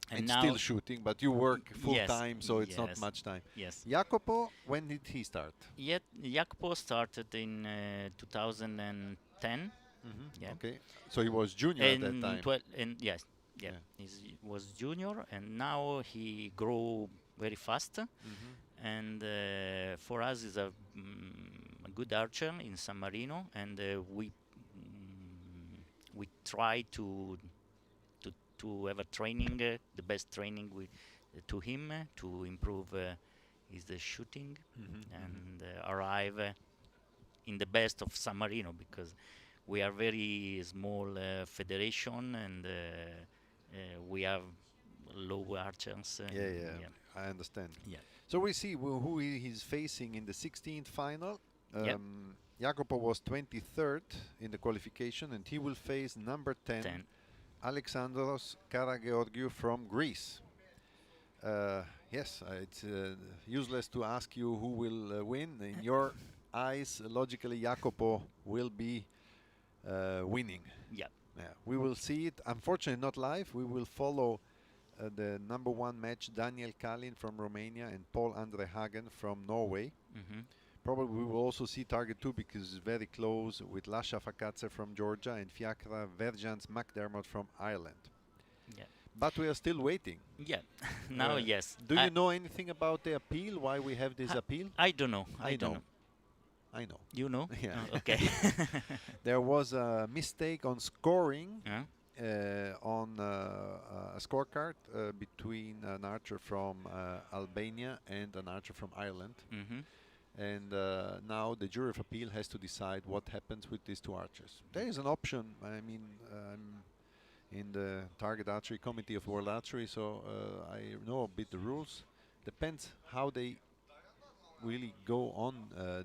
C: And
F: now
C: still shooting, but you work full
F: Yes,
C: time, so it's not
F: yes.
C: much time.
F: yes.
C: Jacopo, when did he start?
F: Yet Jacopo started in 2010, Yeah.
C: Okay, so he was junior at that
F: and
C: time.
F: and yes, yeah,
C: Yeah.
F: he was junior, and now he grew very fast. And for us is a good archer in San Marino, and we try to have a training, the best training to him to improve his shooting and arrive in the best of San Marino, because we are very small federation, and we have low archers.
C: Yeah, I understand.
F: Yeah.
C: So we see who he's facing in the 16th final.
F: Yep.
C: Jacopo was 23rd in the qualification, and he will face number 10. Alexandros Karageorgiou from Greece. Yes, it's useless to ask you who will win. In your eyes, logically, Jacopo will be winning.
F: Yeah.
C: Yeah, we will see it. Unfortunately, not live. We will follow the number 1 match, Daniel Kalin from Romania and Paul Andre Hagen from Norway. Probably we will also see target 2 because it's very close with Lasha Fakatse from Georgia and Fiacra Verjans McDermott from Ireland.
F: Yeah.
C: But we are still waiting.
F: Yeah. Now, yes.
C: Do you know anything about the appeal? Why we have this appeal?
F: I don't know.
C: I
F: don't
C: know.
F: know.
C: I know.
F: You know?
C: Yeah.
F: Oh, okay.
C: There was a mistake on scoring
F: Yeah.
C: on a scorecard between an archer from Albania and an archer from Ireland. and now the jury of appeal has to decide what happens with these two archers. There is an option. I mean, in the Target Archery Committee of World Archery, so I know a bit the rules. Depends how they really go on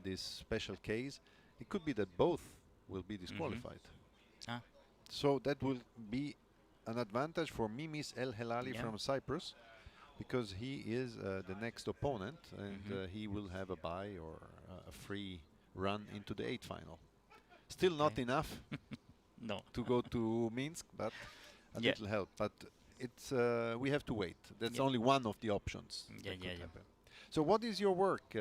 C: this special case. It could be that both will be disqualified.
F: Ah.
C: So that will be an advantage for Mimis El Helali
F: Yeah.
C: from Cyprus, because he is the next opponent, and he will have a bye or a free run into the 8th final. Still not
F: Okay.
C: enough
F: No.
C: to go to Minsk, but a
F: Yeah.
C: little help. But it's we have to wait. That's
F: Yeah.
C: only one of the options.
F: Yeah,
C: that
F: yeah,
C: could
F: yeah.
C: happen. So what is your work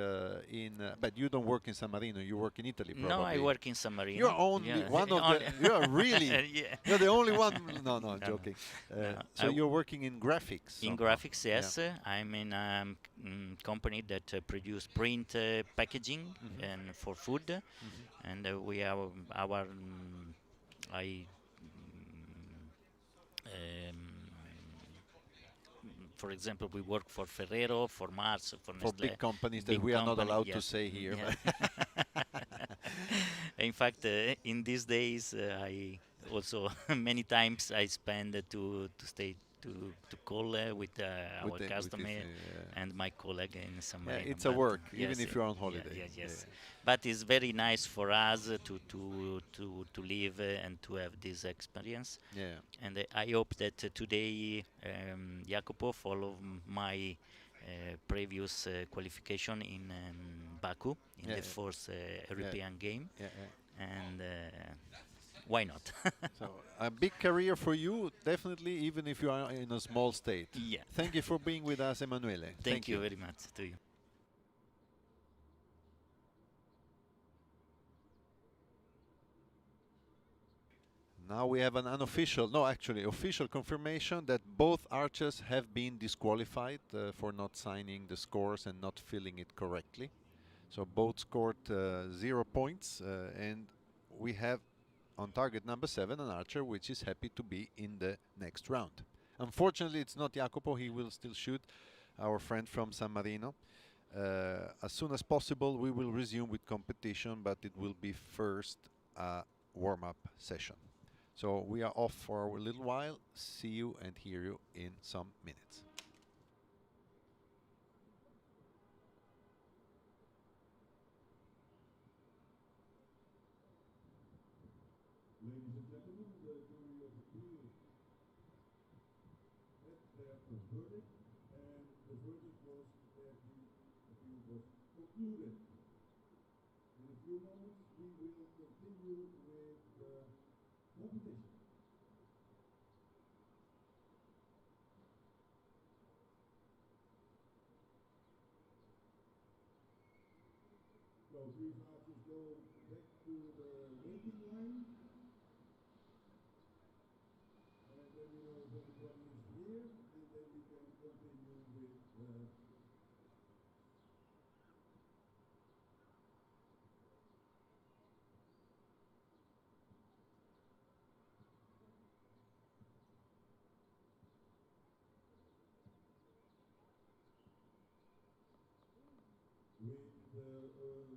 C: in? But you don't work in San Marino. You work in Italy, probably.
F: No, I work in San Marino.
C: You're only
F: Yeah.
C: one of the. You're really.
F: Yeah.
C: You're the only one. No, I'm
F: No,
C: joking.
F: no,
C: So
F: I
C: you're working in graphics.
F: In
C: somehow.
F: graphics,
C: Yeah.
F: yes. I'm in a company that produce print packaging and for food, and we have our I for example, we work for Ferrero, for Mars, for
C: For
F: Nestlé.
C: big companies that
F: big
C: we are not
F: company,
C: allowed to
F: yes.
C: say here.
F: Yeah. In fact, in these days, I also many times I spend to stay to call with our
C: With
F: customer
C: this,
F: and my colleague in San
C: yeah,
F: Marino.
C: it's a
F: But,
C: work, even
F: yes,
C: if you're on
F: yeah,
C: holiday.
F: yes, yes.
C: Yeah.
F: But it's very nice for us to live and to have this experience.
C: Yeah.
F: And I hope that today Jacopo follow my previous qualification in Baku in
C: Yeah,
F: the
C: yeah.
F: first European game,
C: Yeah, yeah.
F: and why not?
C: So a big career for you, definitely, even if you are in a small state.
F: Yeah.
C: Thank you for being with us, Emanuele.
F: Thank you very much to you.
C: Now we have an unofficial, no, actually official confirmation that both archers have been disqualified for not signing the scores and not filling it correctly. So both scored 0 points, and we have on target number 7 an archer which is happy to be in the next round. Unfortunately, it's not Jacopo. He will still shoot, our friend from San Marino. As soon as possible we will resume with competition, but it will be first a warm-up session. So we are off for a little while. See you and hear you in some minutes.
E: Ladies and gentlemen, the jury of appeal had their verdict, and the verdict was that the appeal was concluded. In a few moments, we will continue with the competition. So please archers go back to the waiting line. And then we know if everybody is here, and then we can continue with the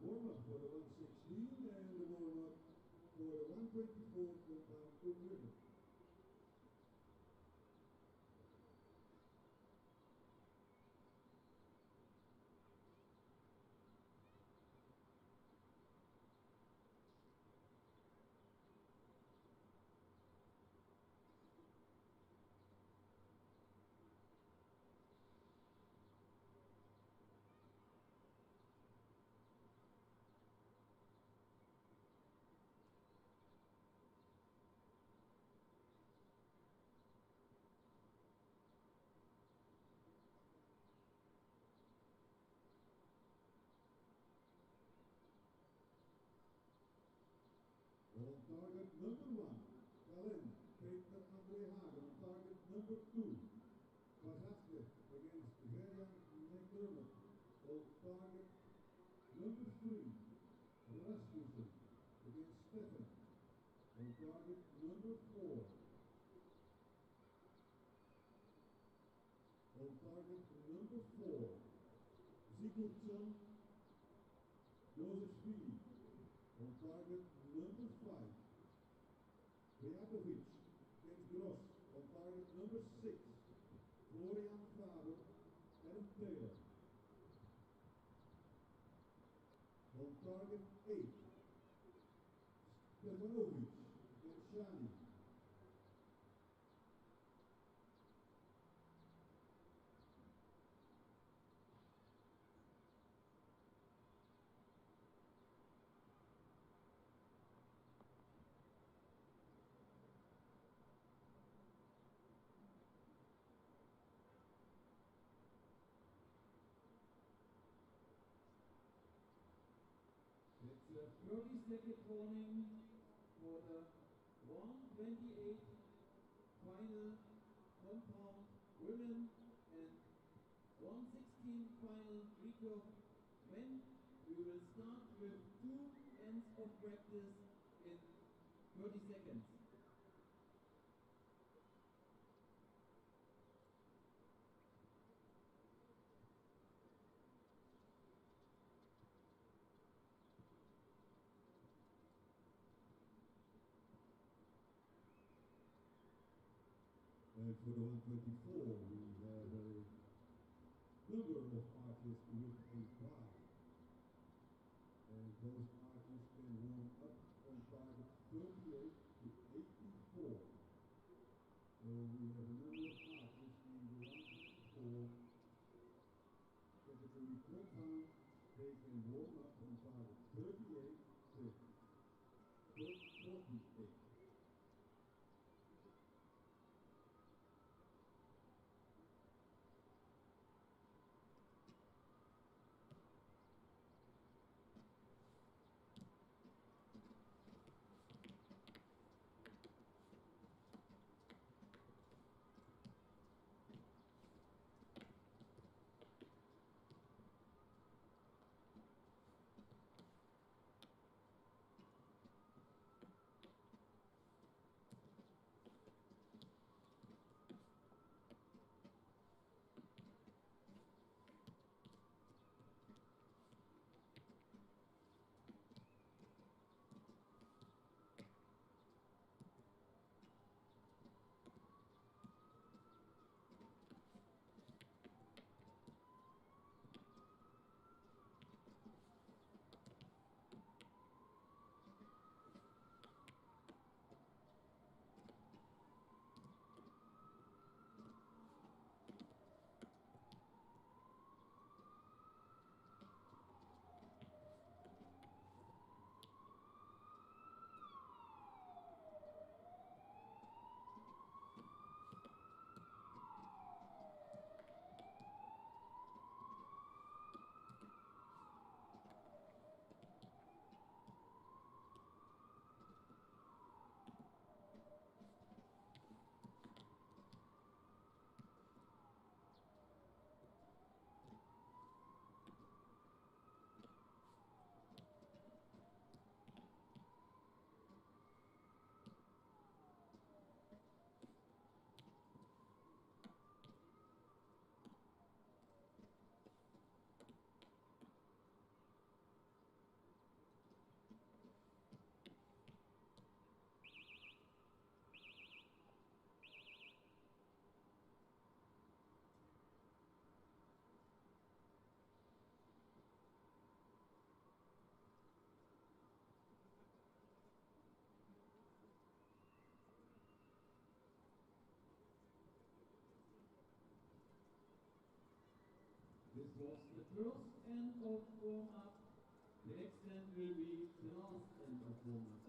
E: warm-up for the 116 and the warm-up for the 124 compound equivalent. On target number 1, Kalen, Peter André Hagen. On target number 2, Bazatke against Verjan McDermott. On target number 3, Rasmussen against Stefan. On target number 4. On target number 4, Sigurdsson Speedy. On target number 5. Beatovic against Gross. On target number 6. Florian Faber. Adam Taylor. On target 8. Stefanovic against Shani. It's a 30-second warning for the 128 final compound women and 116 final recurve men. We will start with 2 ends of practice in 30 seconds. And for the 124, we have a number of archers with a bye. And those archers can warm up on target 38 to 84. So we have a number of archers in the 124 category compound. They can warm up on target 38 to 48. This was the first end of warm-up. The next end will be the last end of warm-up.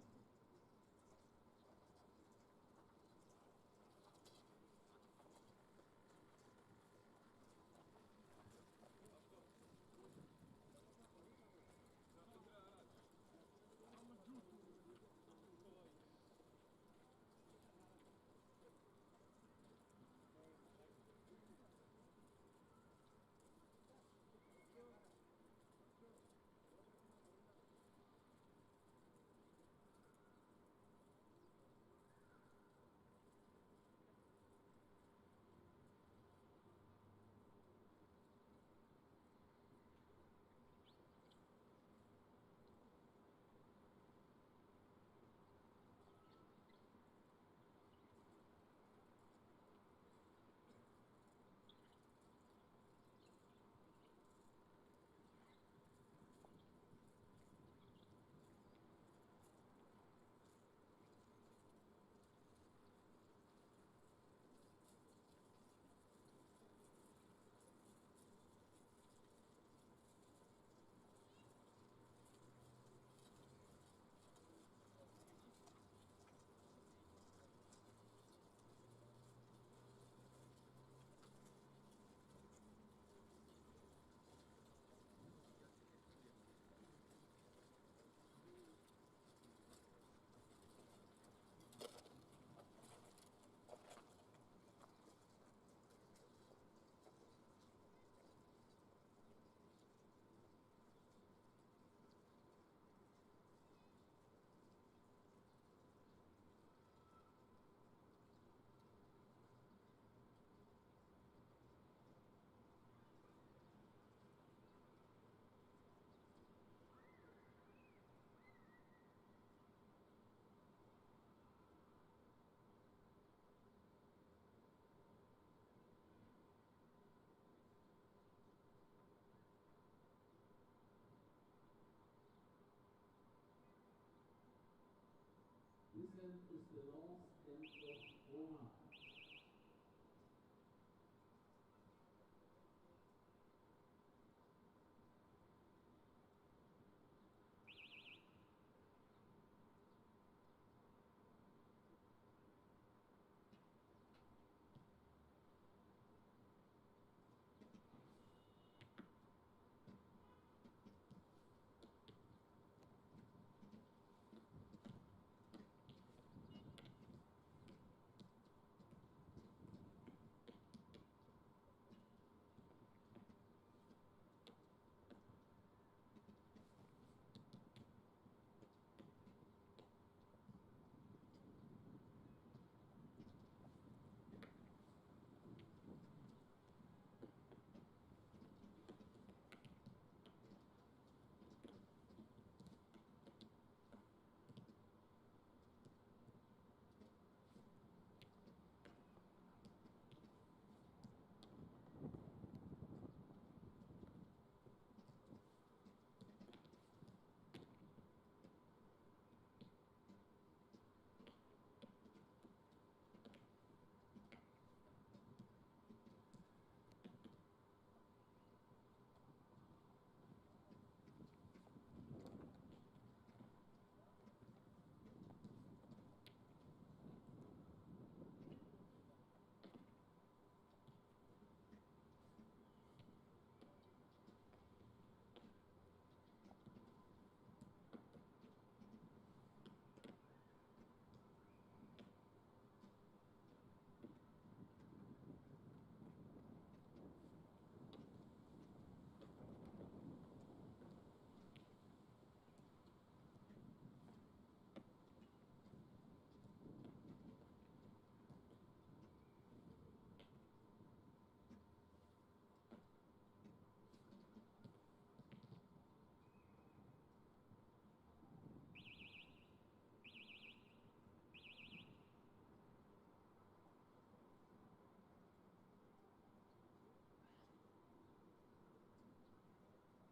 E: end is the last end of warm-up.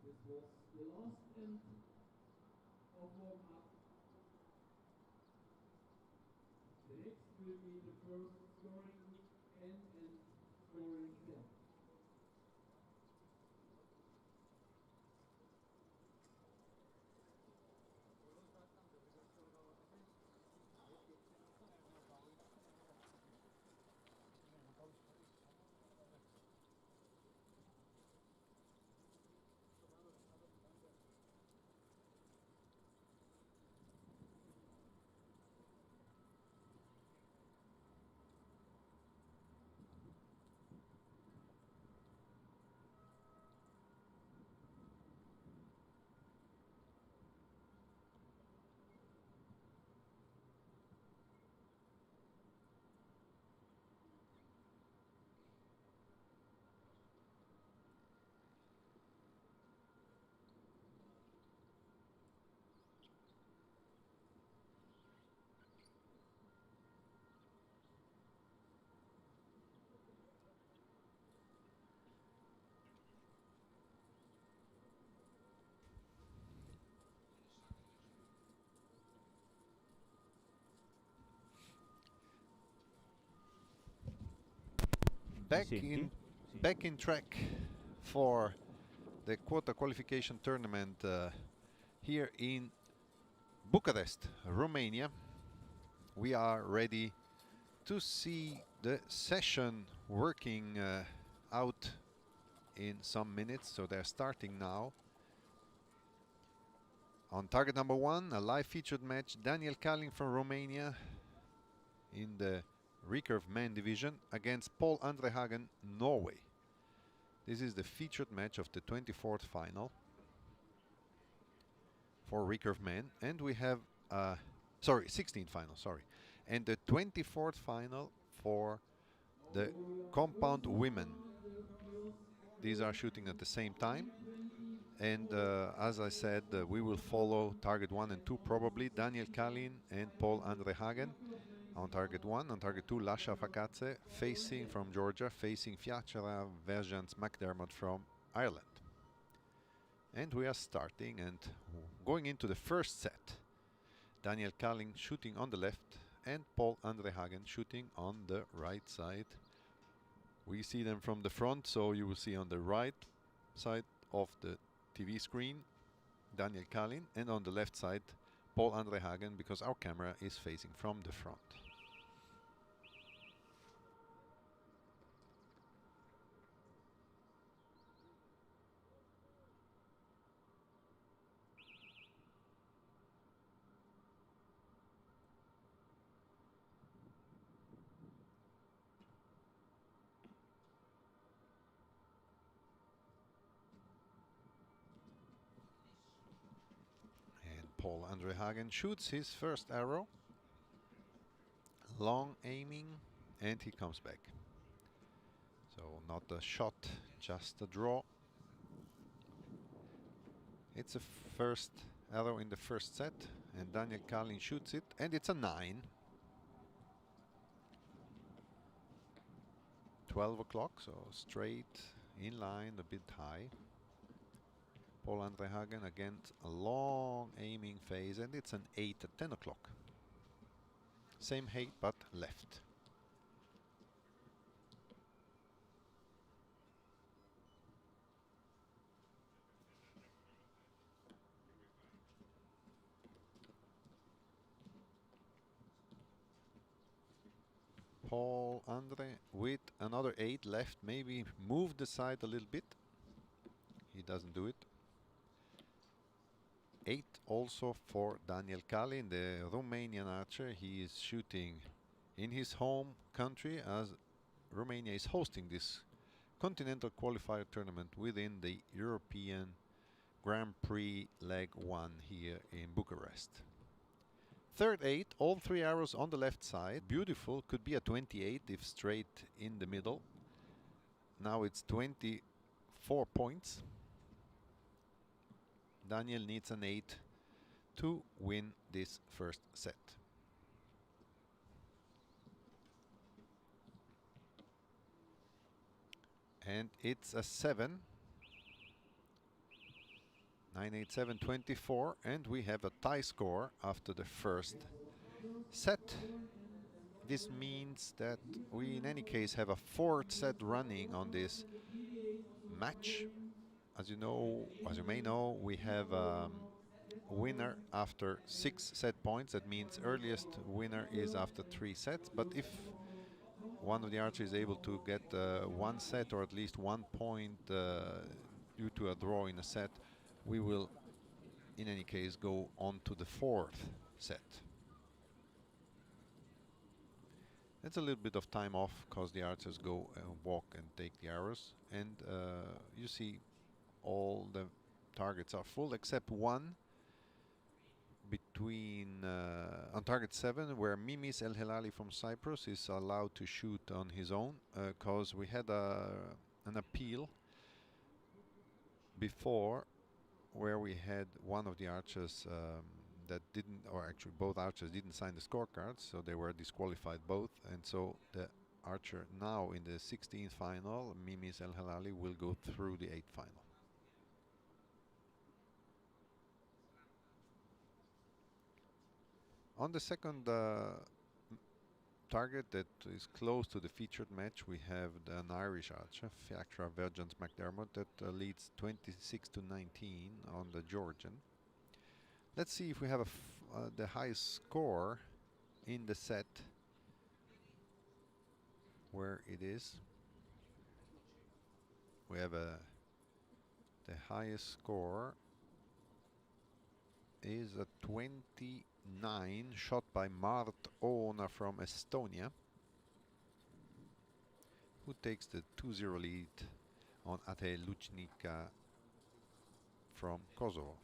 E: This was the last end of warm-up. The next will be the first scoring end and scoring set.
C: Back
A: Senti?
C: in
A: Sì.
C: back in track for the quota qualification tournament here in Bucharest, Romania. We are ready to see the session working out in some minutes, so they're starting now. On target number 1, a live featured match, Daniel Kalin from Romania in the recurve men division against Paul Andre Hagen, Norway. This is the featured match of the 24th final for recurve men, and we have 16th final, sorry, and the 24th final for the compound women. These are shooting at the same time, and as I said, we will follow target 1 and 2 probably, Daniel Kalin and Paul Andre Hagen on target 1. On target 2, Lasha Fakatse facing from Georgia, facing Fiachara Verjans McDermott from Ireland. And we are starting and going into the first set. Daniel Kalin shooting on the left, and Paul Andre Hagen shooting on the right side. We see them from the front, so you will see on the right side of the TV screen Daniel Kalin, and on the left side Paul Andre Hagen, because our camera is facing from the front. Paul Andre Hagen shoots his first arrow, long aiming, and he comes back. So not a shot, just a draw. It's a first arrow in the first set, and Daniel Kalin shoots it, and it's a 9. 12 o'clock, so straight, in line, a bit high. Paul Andre Hagen against a long aiming phase, and it's an 8 at 10 o'clock. Same height, but left. Paul Andre with another 8 left, maybe move the side a little bit. He doesn't do it. 8 also for Daniel Kalin, the Romanian archer. He is shooting in his home country, as Romania is hosting this continental qualifier tournament within the European Grand Prix Leg 1 here in Bucharest. Third 8, all 3 arrows on the left side. Beautiful, could be a 28 if straight in the middle. Now it's 24 points. Daniel needs an 8 to win this first set. And it's a 7. 9, 8, 7, 24, and we have a tie score after the first set. This means that we in any case have a 4th set running on this match. As you may know, we have winner after 6 set points. That means earliest winner is after 3 sets, but if one of the archers is able to get 1 set or at least 1 point due to a draw in a set, we will in any case go on to the 4th set. It's a little bit of time off because the archers go walk and take the arrows, and you see all the targets are full except one between on target 7, where Mimis El Helali from Cyprus is allowed to shoot on his own, because we had an appeal before where we had one of the archers that didn't, or actually both archers didn't sign the scorecards, so they were disqualified both, and so the archer now in the 16th final, Mimis El Helali, will go through the 8th final. On the second target that is close to the featured match, we have an Irish archer, Fiachra Vergence McDermott, that leads 26 to 19 on the Georgian. Let's see if we have the highest score in the set, where it is. We have the highest score is a 29, shot by Mart Oona from Estonia, who takes the 2-0 lead on Ate Luchnika from Kosovo.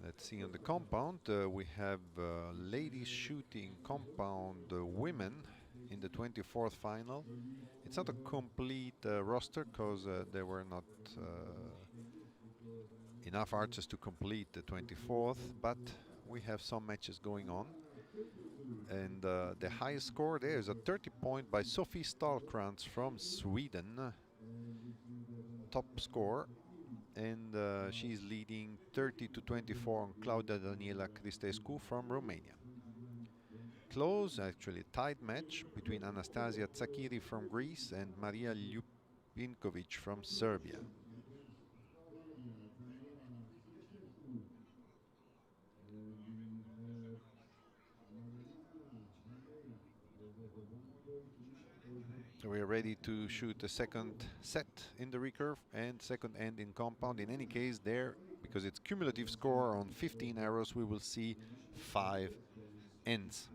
C: Let's see on the compound, we have ladies shooting compound women in the 24th final. It's not a complete roster because there were not enough archers to complete the 24th, but we have some matches going on. And the highest score there is a 30 point by Sophie Stahlkrantz from Sweden. top score, and she's leading 30 to 24 on Claudia Daniela Cristescu from Romania. Close, actually tight match between Anastasia Tsakiri from Greece and Maria Ljupinkovic from Serbia. So we are ready to shoot a second set in the recurve and second end in compound. In any case, there, because it's cumulative score on 15 arrows, we will see 5 ends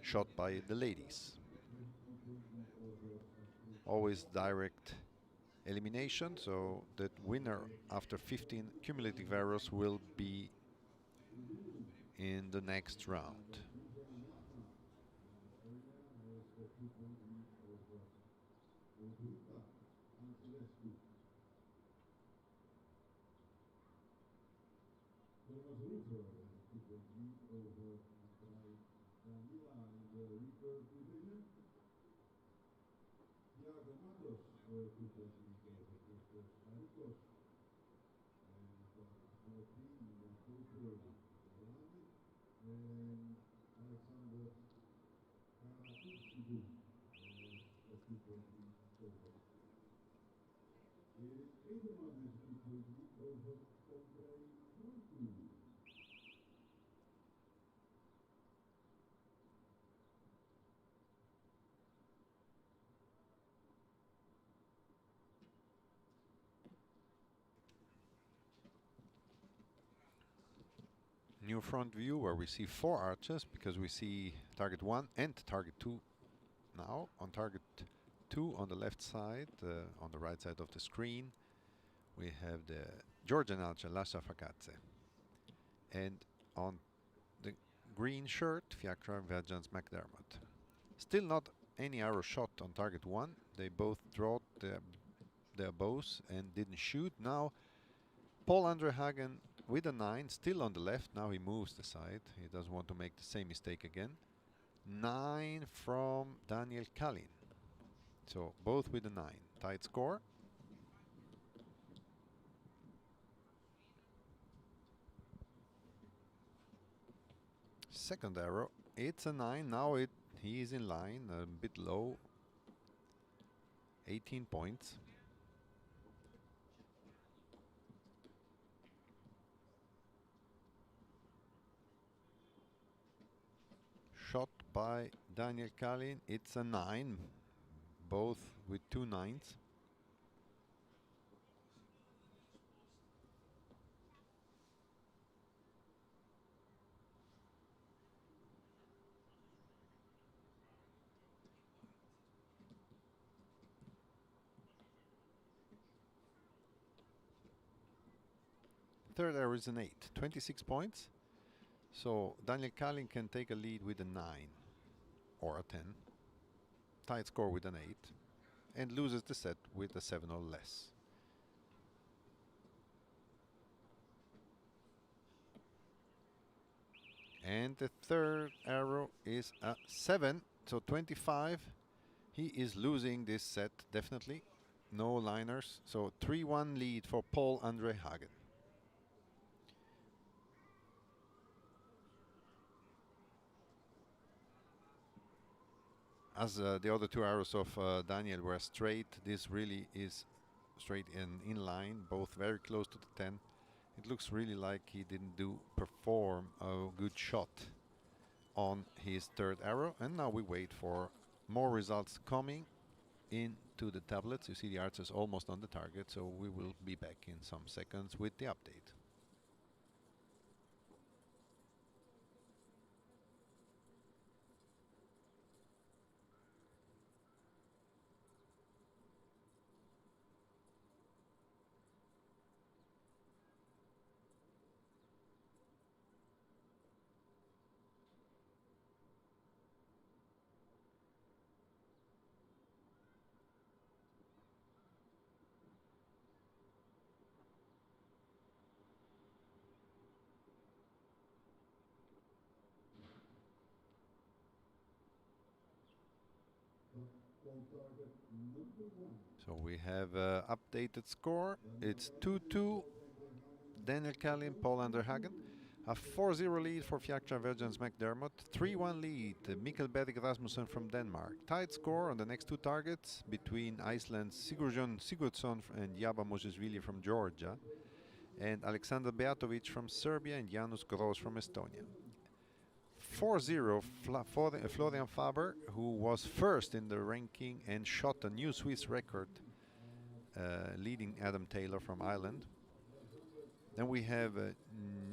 C: shot by the ladies. Always direct elimination, so the winner after 15 cumulative arrows will be in the next round. New front view where we see 4 archers, because we see target 1 and target 2 now. On target 2 on the left side, on the right side of the screen, we have the Georgian archer Lasha Fakadze. And on the green shirt, Fiacra Verjans McDermott. Still not any arrow shot on target 1. They both dropped their bows and didn't shoot. Now Paul Andre Hagen with a 9, still on the left. Now he moves the side. He doesn't want to make the same mistake again. 9 from Daniel Kalin. So both with a 9. Tight score. Second arrow. It's a 9. Now he is in line, a bit low. 18 points. Shot by Daniel Kalin. It's a 9. Both with 2 9s. Third arrow is an 8. 26 points. So Daniel Kalin can take a lead with a 9 or a 10. Tight score with an 8. And loses the set with a 7 or less. And the third arrow is a 7. So 25. He is losing this set, definitely. No liners. So 3-1 lead for Paul Andre Hagen. As the other 2 arrows of Daniel were straight, this really is straight and in line, both very close to the 10. It looks really like he didn't perform a good shot on his third arrow. And now we wait for more results coming into the tablets. You see the archers almost on the target, so we will be back in some seconds with the update. So we have updated score. It's 2-2. Daniel Kalin, Paul Anderhagen. A 4-0 lead for Fjaktra Vergens McDermott. 3-1 lead, Mikkel Berik Rasmussen from Denmark. Tied score on the next two targets between Iceland's Sigurjón Sigurdsson and Jaba Mosesvili from Georgia, and Alexander Beatovic from Serbia and Janus Gross from Estonia. 4-0 Florian Faber, who was first in the ranking and shot a new Swiss record, leading Adam Taylor from Ireland. Then we have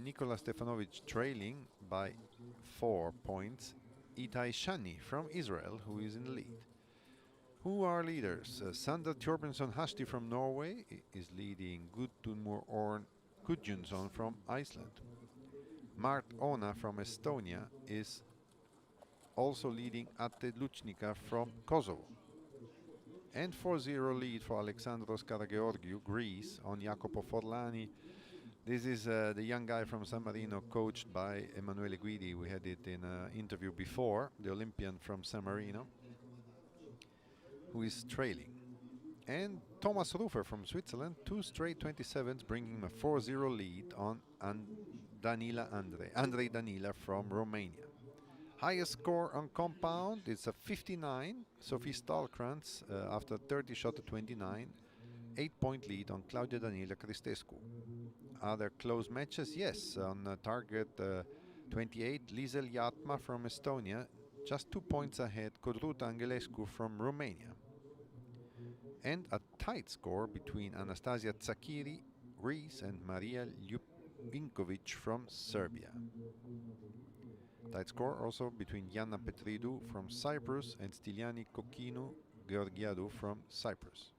C: Nikola Stefanovic trailing by 4 points. Itai Shani from Israel, who is in the lead. Who are leaders? Sander Thorbjørnson Hasti from Norway is leading Gudmundur Orn Gudjonsson from Iceland. Mart Ona from Estonia is also leading Ate Luchnica from Kosovo. And 4-0 lead for Alexandros Karageorgiou, Greece, on Jacopo Forlani. This is the young guy from San Marino, coached by Emanuele Guidi. We had it in an interview before, the Olympian from San Marino, who is trailing. And Thomas Rufer from Switzerland, 2 straight 27s, bringing him a 4-0 lead on Andrei Danila from Romania. Highest score on compound, it's a 59. Sophie Stahlkrantz, after 30, shot a 29. 8-point lead on Claudia Danila Cristescu. Are there close matches? Yes, on target 28, Liesel Jatma from Estonia, just 2 points ahead, Codruta Angelescu from Romania. And a tight score between Anastasia Tsakiri, Greece, and Maria Ljubinkovic from Serbia. Tight score also between Yana Petridou from Cyprus and Styliani Kokinu Georgiadou from Cyprus.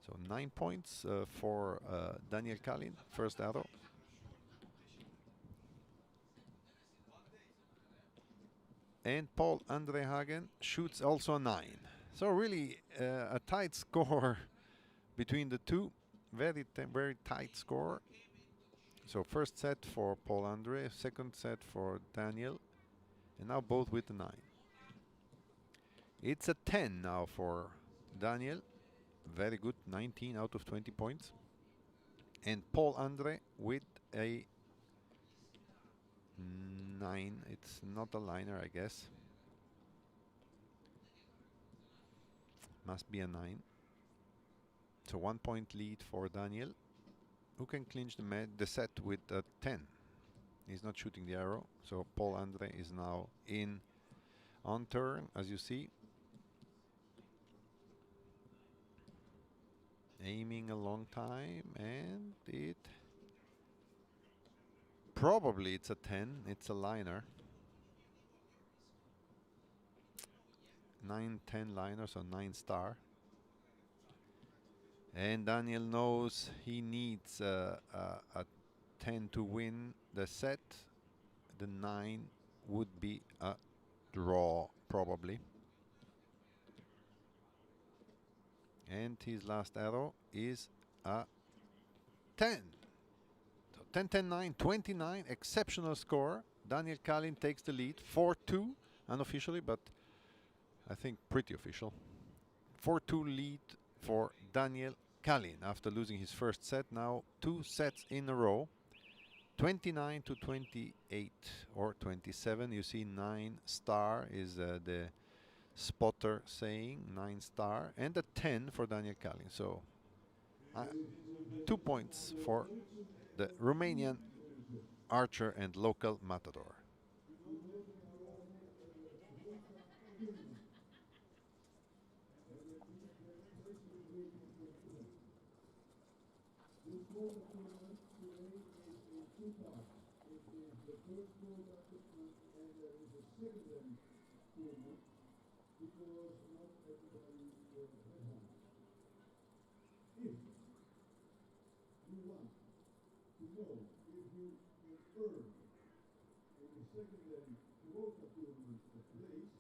C: So 9 points for Daniel Kalin, first arrow. And Paul Andrehagen shoots also a 9. So really a tight score between the two. Very tight score. So first set for Paul Andre, second set for Daniel, and now both with the 9. It's a 10 now for Daniel. Very good, 19 out of 20 points. And Paul Andre with a 9. It's not a liner, I guess. Must be a 9. So 1 point lead for Daniel, who can clinch the set with a 10. He's not shooting the arrow, so Paul Andre is now in on turn, as you see. Aiming a long time, and probably it's a 10. It's a liner. 9-10 liner, so 9 star. And Daniel knows he needs a 10 to win the set. The 9 would be a draw, probably. And his last arrow is a 10. So 10, 10, 9, 29, exceptional score. Daniel Kalin takes the lead, 4-2, unofficially, but I think pretty official. 4-2 lead for Daniel Kalin after losing his first set. Now 2 sets in a row, 29 to 28 or 27. You see 9 star is the spotter saying 9 star, and a 10 for Daniel Kalin. So 2 points for the Romanian archer and local matador.
E: is the first scorecard tournament and there is a secondary tournament because not everybody has one. If you want to know if you can earn in the secondary quota tournament a place,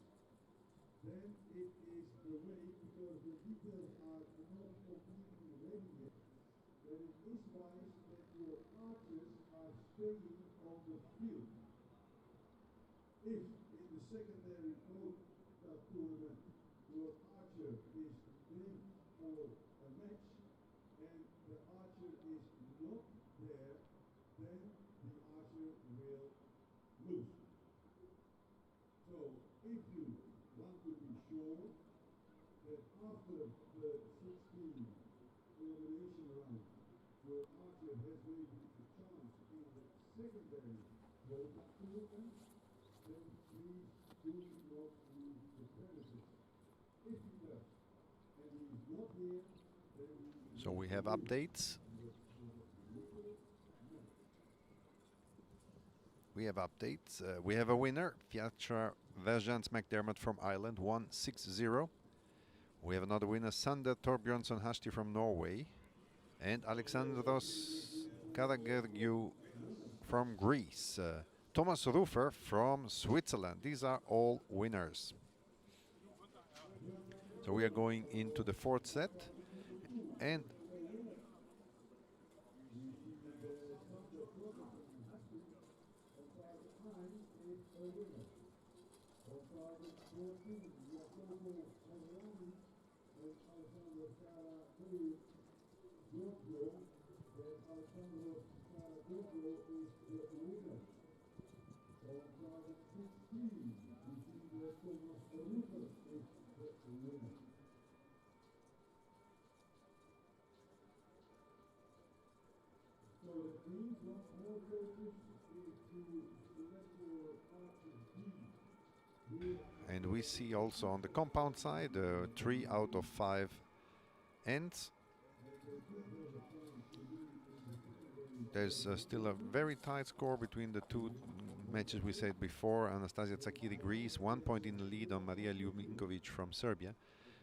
E: then it is the way, because the details are not completely ready yet, that it is wise that your archers are staying on the field. If in the secondary quota tournament your archer is named for a match and the archer is not there, then the archer will lose. So if you want to be sure that after the 16 elimination round your archer has maybe a chance in the secondary quota tournament, then please do not lose the premises. If he does and he is not here, then he
C: So we have updates. We have updates. We have a winner, Fiatra Verjans McDermott from Ireland, 1-6-0. We have another winner, Sander Torbjörnsson Hasti from Norway, and Alexandros Karagergiou from Greece. Thomas Rufer from Switzerland. These are all winners. So we are going into the fourth set, and and we see also on the compound side 3 out of 5 ends. There's still a very tight score between the two matches we said before. Anastasia Tsakiri, Greece, 1 point in the lead on Maria Ljuminkovic from Serbia,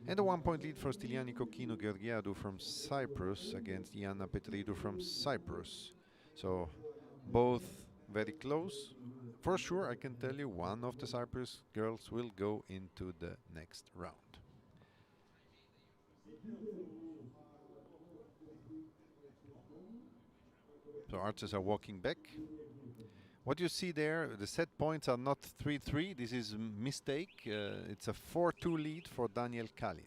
C: and a 1 point lead for Styliani Kokino Georgiadou from Cyprus against Iana Petridou from Cyprus. So both very close. For sure, I can tell you one of the Cyprus girls will go into the next round. So archers are walking back. What you see there, the set points are not 3-3. This is a mistake. It's a 4-2 lead for Daniel Kalin.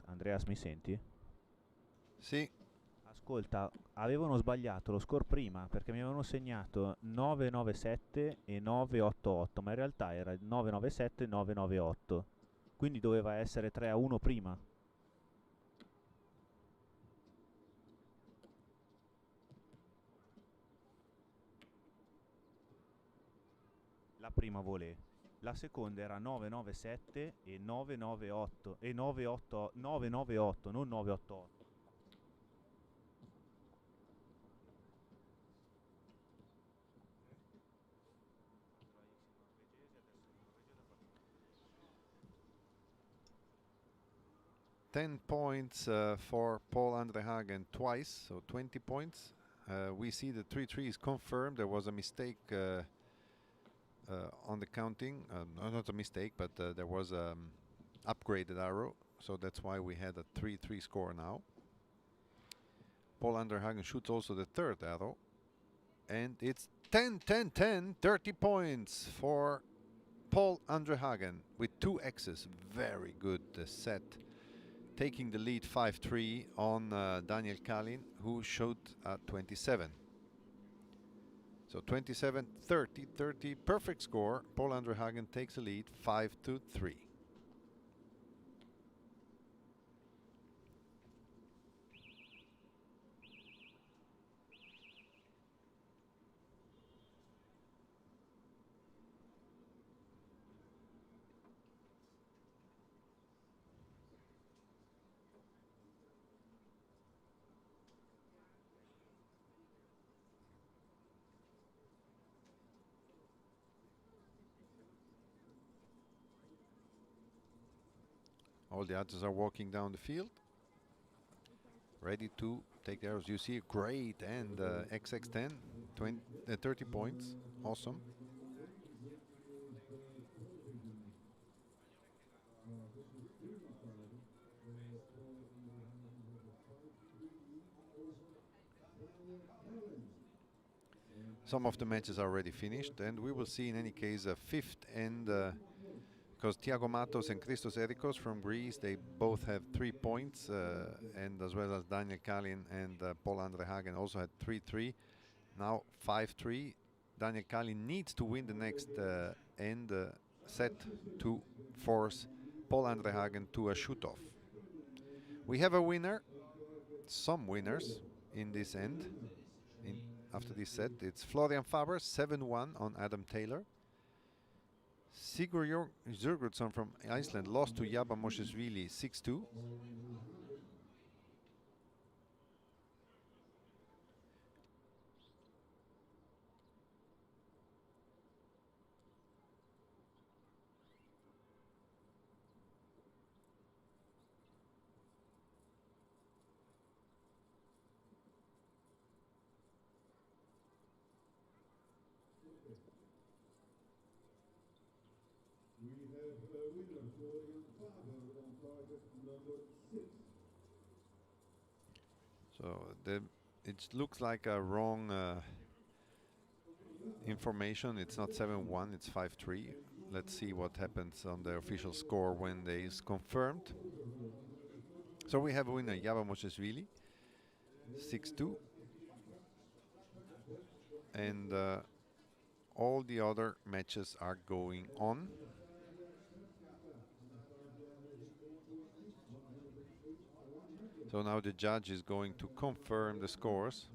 G: Andreas, mi senti?
C: Sì,
G: Ascolta, avevano sbagliato lo score prima perché mi avevano segnato 997 e 988, ma in realtà era 997 e 998. Quindi doveva essere 3-1 prima. La prima volée. La seconda era 997 e 998 e 998, non 988.
C: ten points for Paul Andrehagen twice, so 20 points. We see the 3-3 is confirmed. There was a mistake on the counting. No, not a mistake, but there was upgraded arrow, so that's why we had a 3-3 score now. Paul Andrehagen shoots also the third arrow, and it's 10-10-10, 30 points for Paul Andrehagen with 2 X's. Very good set. taking the lead 5-3 on Daniel Kalin, who showed at 27. So 27, 30, 30, perfect score. Paul Andre Hagen takes the lead 5-3. All the others are walking down the field, ready to take the arrows. You see a great and XX10, 30 points, awesome. Some of the matches are already finished, and we will see in any case a fifth end, because Tiago Matos and Christos Erikos from Greece, they both have 3 points, and as well as Daniel Kalin and Paul Andre Hagen also had 3-3. Now 5-3. Daniel Kalin needs to win the next end set to force Paul Andre Hagen to a shoot-off. We have a winner, some winners in this end. After this set, it's Florian Faber 7-1 on Adam Taylor. Sigur Zurgurdsson from Iceland lost to Jaba Moshesvili 6-2.
E: We have a winner, Florian Faber, on target number 6.
C: So it looks like a wrong information. It's not 7-1, it's 5-3. Let's see what happens on the official score when they is confirmed. So we have a winner, Jaba Moshesvili 6-2. And all the other matches are going on. So now the judge is going to confirm the scores.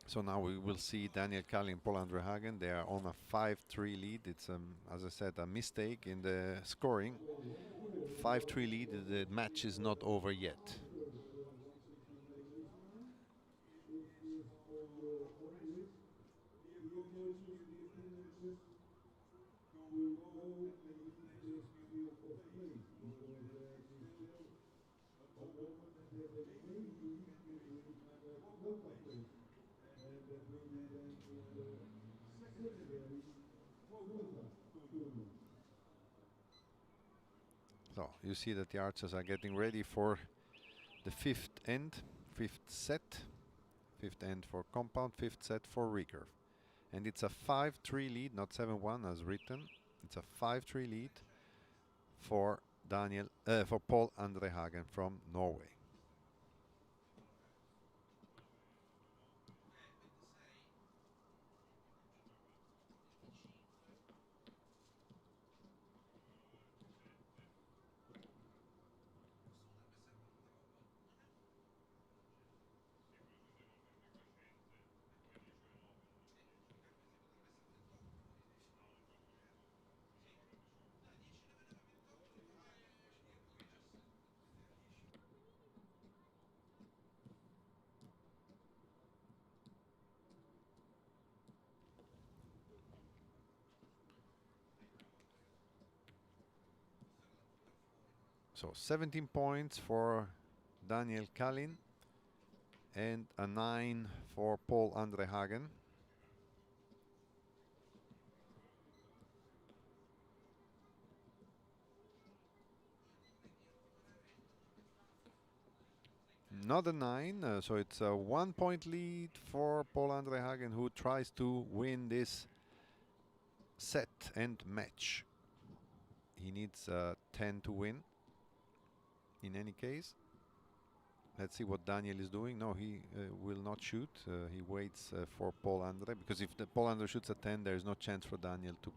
C: So now we will see Daniel Kalin and Paul Andre Hagen. They are on a 5-3 lead. It's, as I said, a mistake in the scoring. 5-3 lead, the match is not over yet. So you see that the archers are getting ready for the fifth end, fifth set, fifth end for compound, fifth set for recurve. And it's a 5-3 lead, not 7-1 as written. It's a 5-3 lead for for Paul Andre Hagen from Norway. So 17 points for Daniel Kalin and a 9 for Paul Andre Hagen. Another 9, so it's a 1 point lead for Paul Andre Hagen, who tries to win this set and match. He needs 10 to win in any case. Let's see what Daniel is doing. No, he will not shoot. He waits for Paul Andre, because if Paul Andre shoots a 10, there is no chance for Daniel to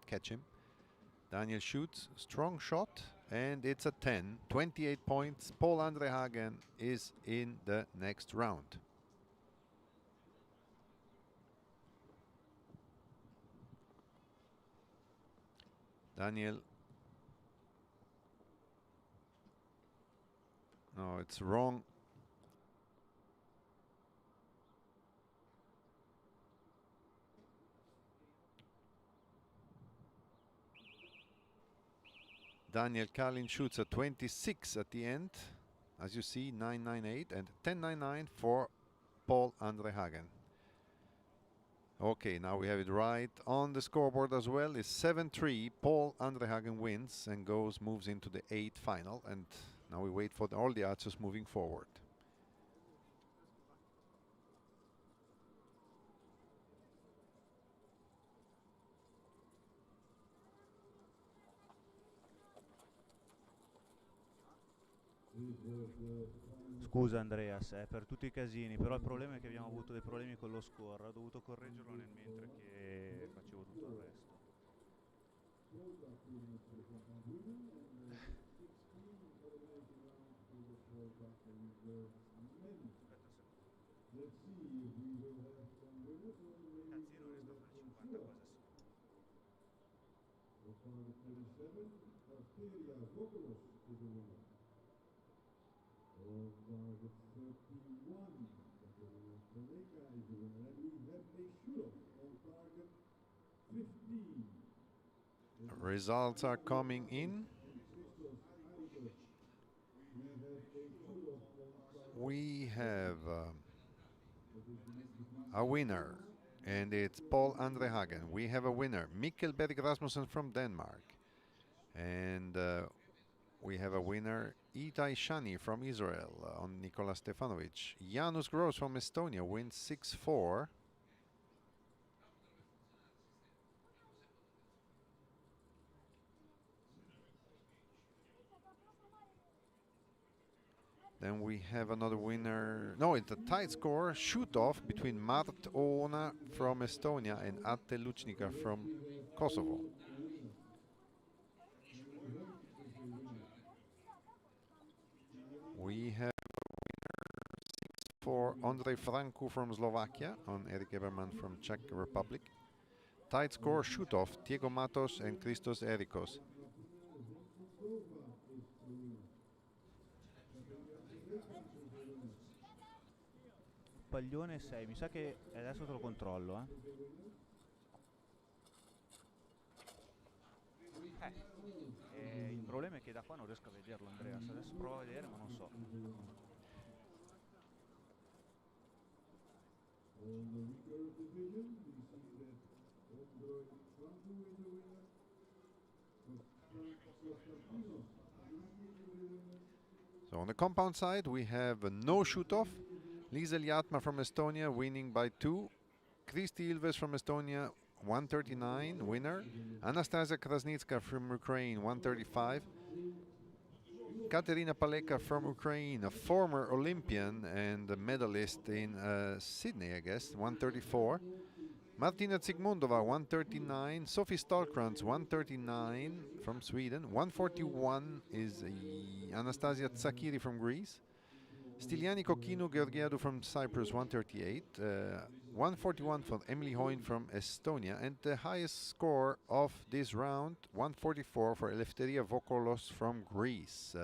C: catch him. Daniel shoots, strong shot, and it's a 10. 28 points. Paul Andre Hagen is in the next round. Daniel. No, it's wrong. Daniel Kalin shoots a 26 at the end. As you see, 9-9-8 and 10-9-9 for Paul Andre Hagen. Okay, now we have it right on the scoreboard as well. It's 7-3. Paul Andre Hagen wins and moves into the 8th final. And now we wait for all the archers moving forward.
G: Scusa Andreas, per tutti i casini, però il problema è che abbiamo avuto dei problemi con lo score, ho dovuto correggerlo nel mentre che facevo tutto il resto.
C: Results are coming in. We have a winner, and it's Paul Andre Hagen. We have a winner, Mikkel Berik Rasmussen from Denmark. And we have a winner, Itai Shani from Israel on Nikola Stefanovic. Janus Gross from Estonia wins 6-4. Then we have another winner. No, it's a tight score. Shoot off between Mart Oona from Estonia and Atte Luchnika from Kosovo. We have a winner for Andrej Franku from Slovakia on Erik Eberman from Czech Republic. Tight score, shoot off, Diego Matos and Christos Erikos.
G: Paglione 6, mi sa che adesso te lo controllo, il problema è che da qua non riesco a vederlo, Andreas. Adesso provo a vedere, ma non so.
C: So on the compound side, we have a no shoot-off. Liesel Jatma from Estonia winning by 2. Kristi Ilves from Estonia, 139, winner. Anastasia Krasnitska from Ukraine, 135. Katerina Paleka from Ukraine, a former Olympian and a medalist in Sydney, I guess, 134. Martina Zygmuntova, 139. Sophie Stolkrantz, 139 from Sweden. 141 is Anastasia Tsakiri from Greece. Styliani Kokinu Georgiadou from Cyprus, 138. 141 for Emily Hoyn from Estonia. And the highest score of this round, 144 for Eleftheria Vokolos from Greece.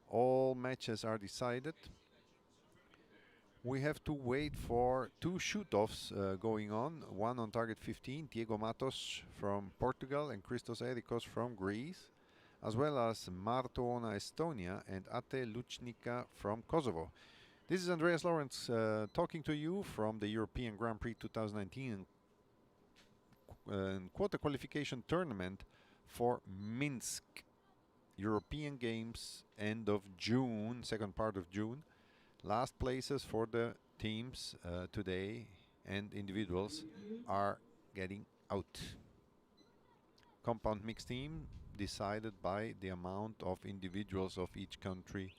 C: All matches are decided. We have to wait for 2 shoot-offs going on. One on target 15, Diego Matos from Portugal and Christos Erikos from Greece. as well as Martona, Estonia, and Ate Luchnica from Kosovo. This is Andreas Lawrence talking to you from the European Grand Prix 2019 quarter qualification tournament for Minsk European Games end of June, second part of June. Last places for the teams today and individuals are getting out. Compound mixed team decided by the amount of individuals of each country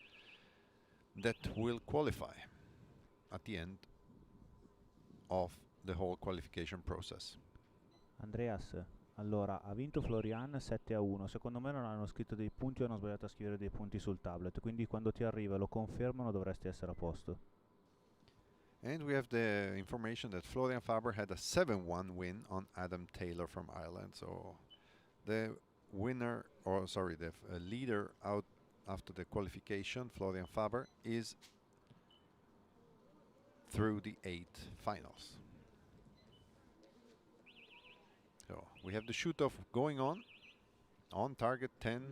C: that will qualify at the end of the whole qualification process.
G: Andreas, allora ha vinto Florian 7-1. Secondo me non hanno scritto dei punti o hanno sbagliato a scrivere dei punti sul tablet, quindi quando ti arriva e lo confermano dovresti essere a posto.
C: And we have the information that Florian Faber had a 7-1 win on Adam Taylor from Ireland. So the winner, or sorry, the leader out after the qualification, Florian Faber, is through the 8 finals. So we have the shoot-off going on target 10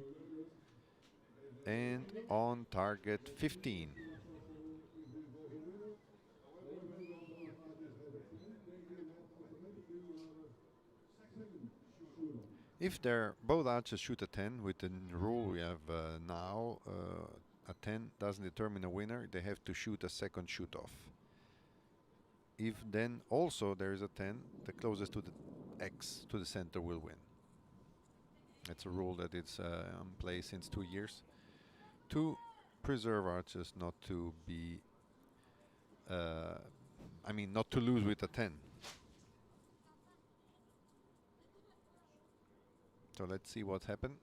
C: and on target 15. If both archers shoot a 10, with the rule we have now, a 10 doesn't determine a winner, they have to shoot a second shoot-off. If then also there is a 10, the closest to the X to the center will win. It's a rule that is in place since 2 years to preserve archers not to be, not to lose with a 10. So let's see what happened.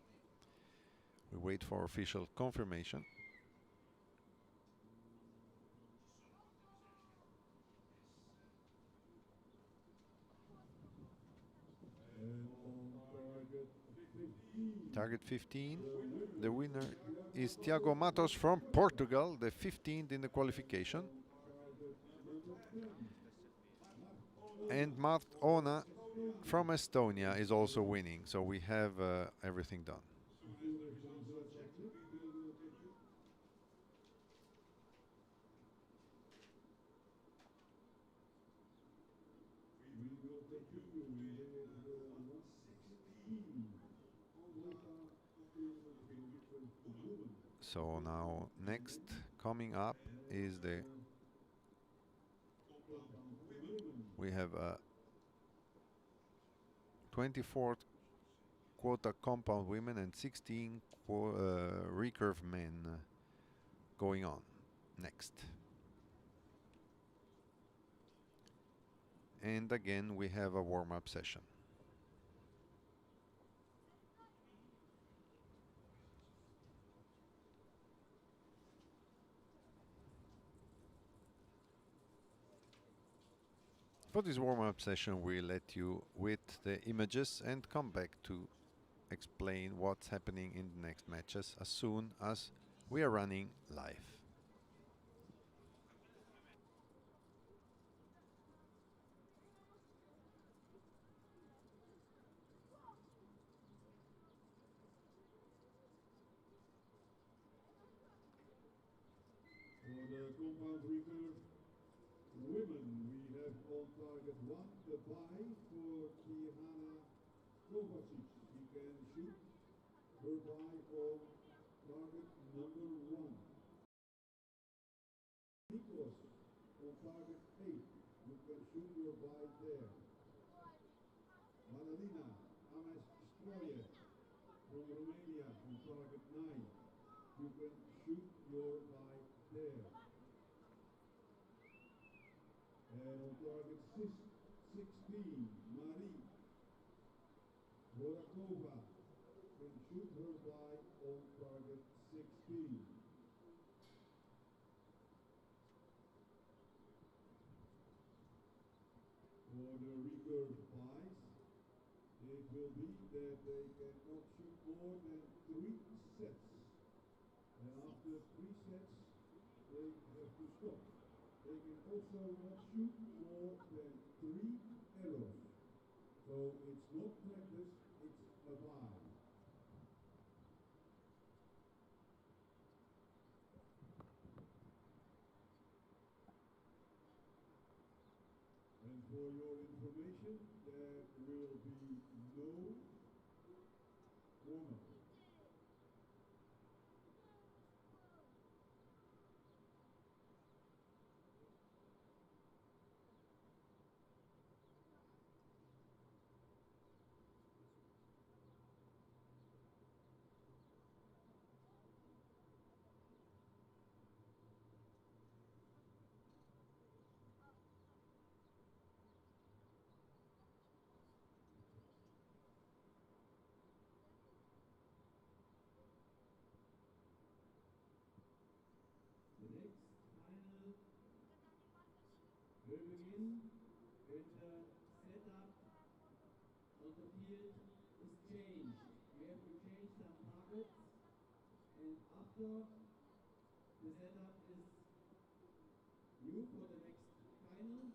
C: We wait for official confirmation. Target 15. The winner is Tiago Matos from Portugal, the 15th in the qualification. And Martona from Estonia is also winning, so we have everything done. So now next coming up is we have a 24th quota compound women and 16 recurve men going on next. And again we have a warm-up session. For this warm-up session, we let you with the images and come back to explain what's happening in the next matches as soon as we are running live.
E: For the compound recurve women, we have on target 1 the bye for Tihana Kovacic. She can shoot her bye on target number 1. Nikos on target 8. You can shoot your bye there. Madalina Ames Stroye from Romania on target 9. You can shoot your bye there. And on target 16, Marie Vorakova can shoot her bye on target 16. For the recurve byes, it will be that they cannot shoot more than 3 sets. And after 3 sets, they have to stop. They can also not shoot more than 3 arrows. So it's not practice, it's a bye. For your information, there will be no warm-up. The next final will begin when the setup on the field is changed. We have to change some targets, and after the setup is new for the next final,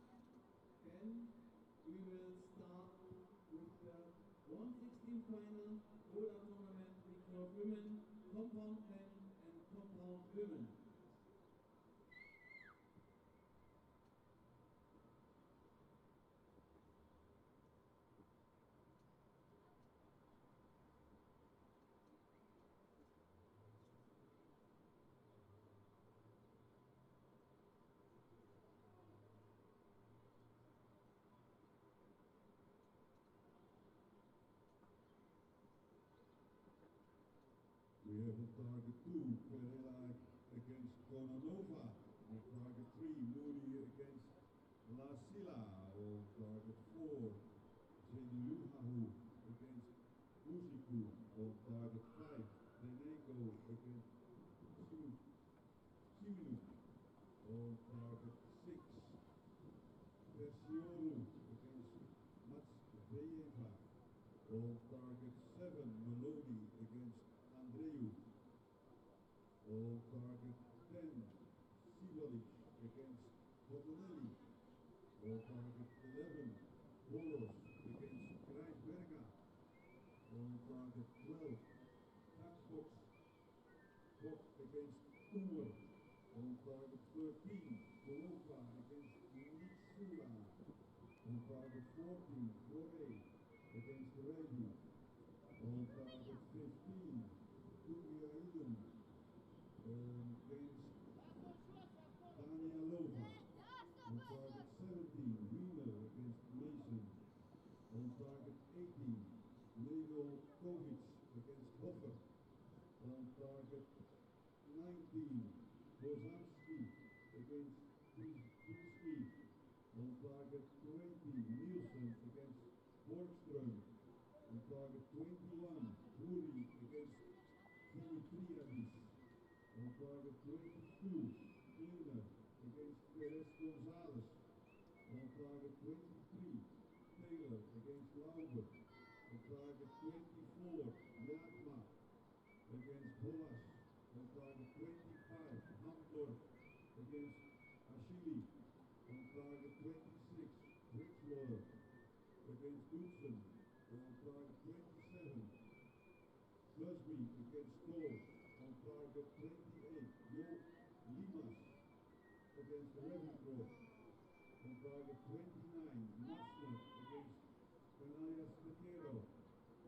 E: then we will start with the 116 final Older tournament between women, compound men and compound women. We have on target 2, Pereira against Kononova. On target 3, Moody against La Silla. On target 4, Zediluhahu against Musiku. On target 5, Renego against Siminu. On target 6, Persioru against Matsveyeva. On target 7, Melodi against Andreu. On target 10, Sibalic against Botonelli. On target 11, Boros against Kreisberga. On target 12, Taxbox Box against Umer. On target 13, Bolova against Nitsula. On target 14, Flore against Redu. On target 15, Tungiaidum against Danielova. On target 17, Wiener against Mason. On target 18, Legokovic against Hoffer. On target 19, Bozanski against Pinsky. On target 20, Nielsen against Borgström. On target 21, Buri against Dimitriadis. On target 22, Klinger against Perez Gonzalez. On target 23, Taylor against Lauber. On target 24, Jatma against Bolas. On target 25, Hamdorf against Ashili. On target 26, Bridgewater against Knudsen. On target 27, Busby against Kohl. On target 28, Jo Limas against Ravencroft. On target 29, Matsner against Canarias Tequero.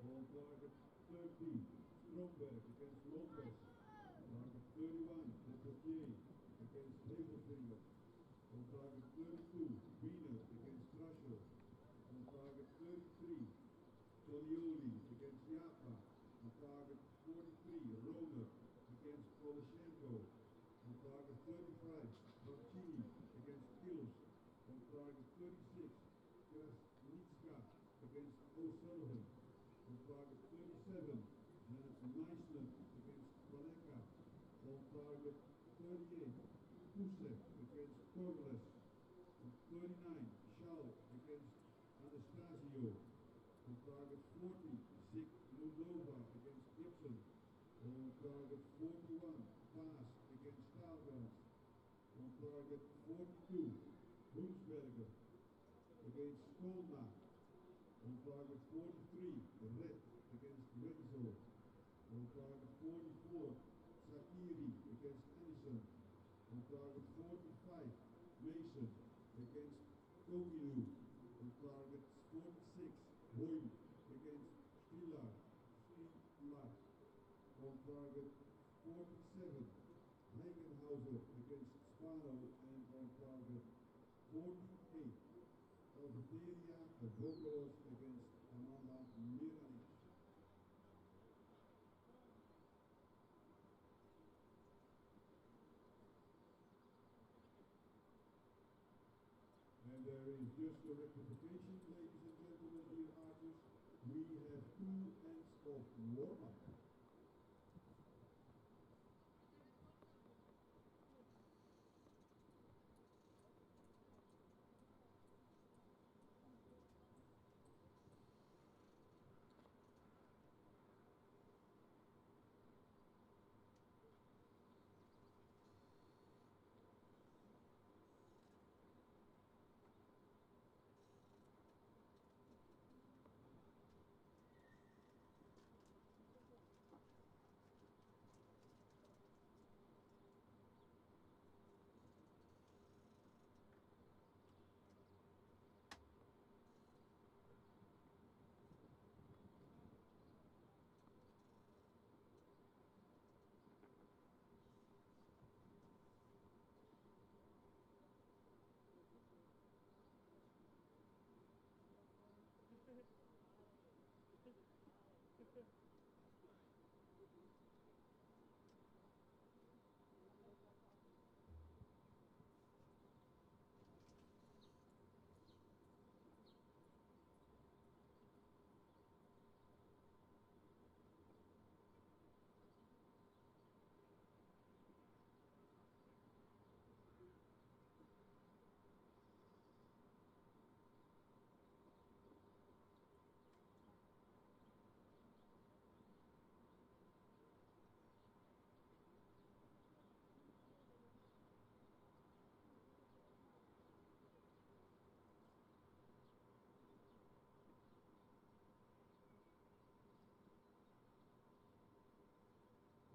E: On target 30, Stromberg against Lopez. Target 31, Depotier against Hazelfinger. On target 32, Wiener against Crusher. On target 33, Tolioli against Yapa. On target 43, Romer against Poloshenko. On target 35, Barcini against Kills. On target 36, Krasnitska against O'Sullivan. On target 37, Meissner against Paleka. On target 38, Pusev against Corles. On 39, Schau against Anastasio. On target 40, Zik Moldova against Gibson. On target 41, Paas against Staalgrens. On target 42, Hunsberger against Kolma. On target 43, Red against Renzo. On target 44, Sakiri against Anderson. On target 45, Mason against Kogilu. target 46, Boyle against Pilar, Pilar. On target 47, Heigenhauser against Spano, and on target 48, Elveteria Bogos against Amanda Miranic. And there is just a rectification, ladies and gentlemen, dear archers. We have 2 ends of warm-up.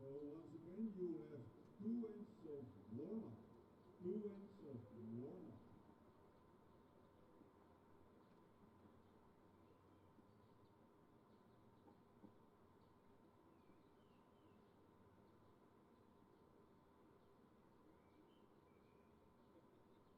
E: So once again, you have 2 ends of warm-up, 2 ends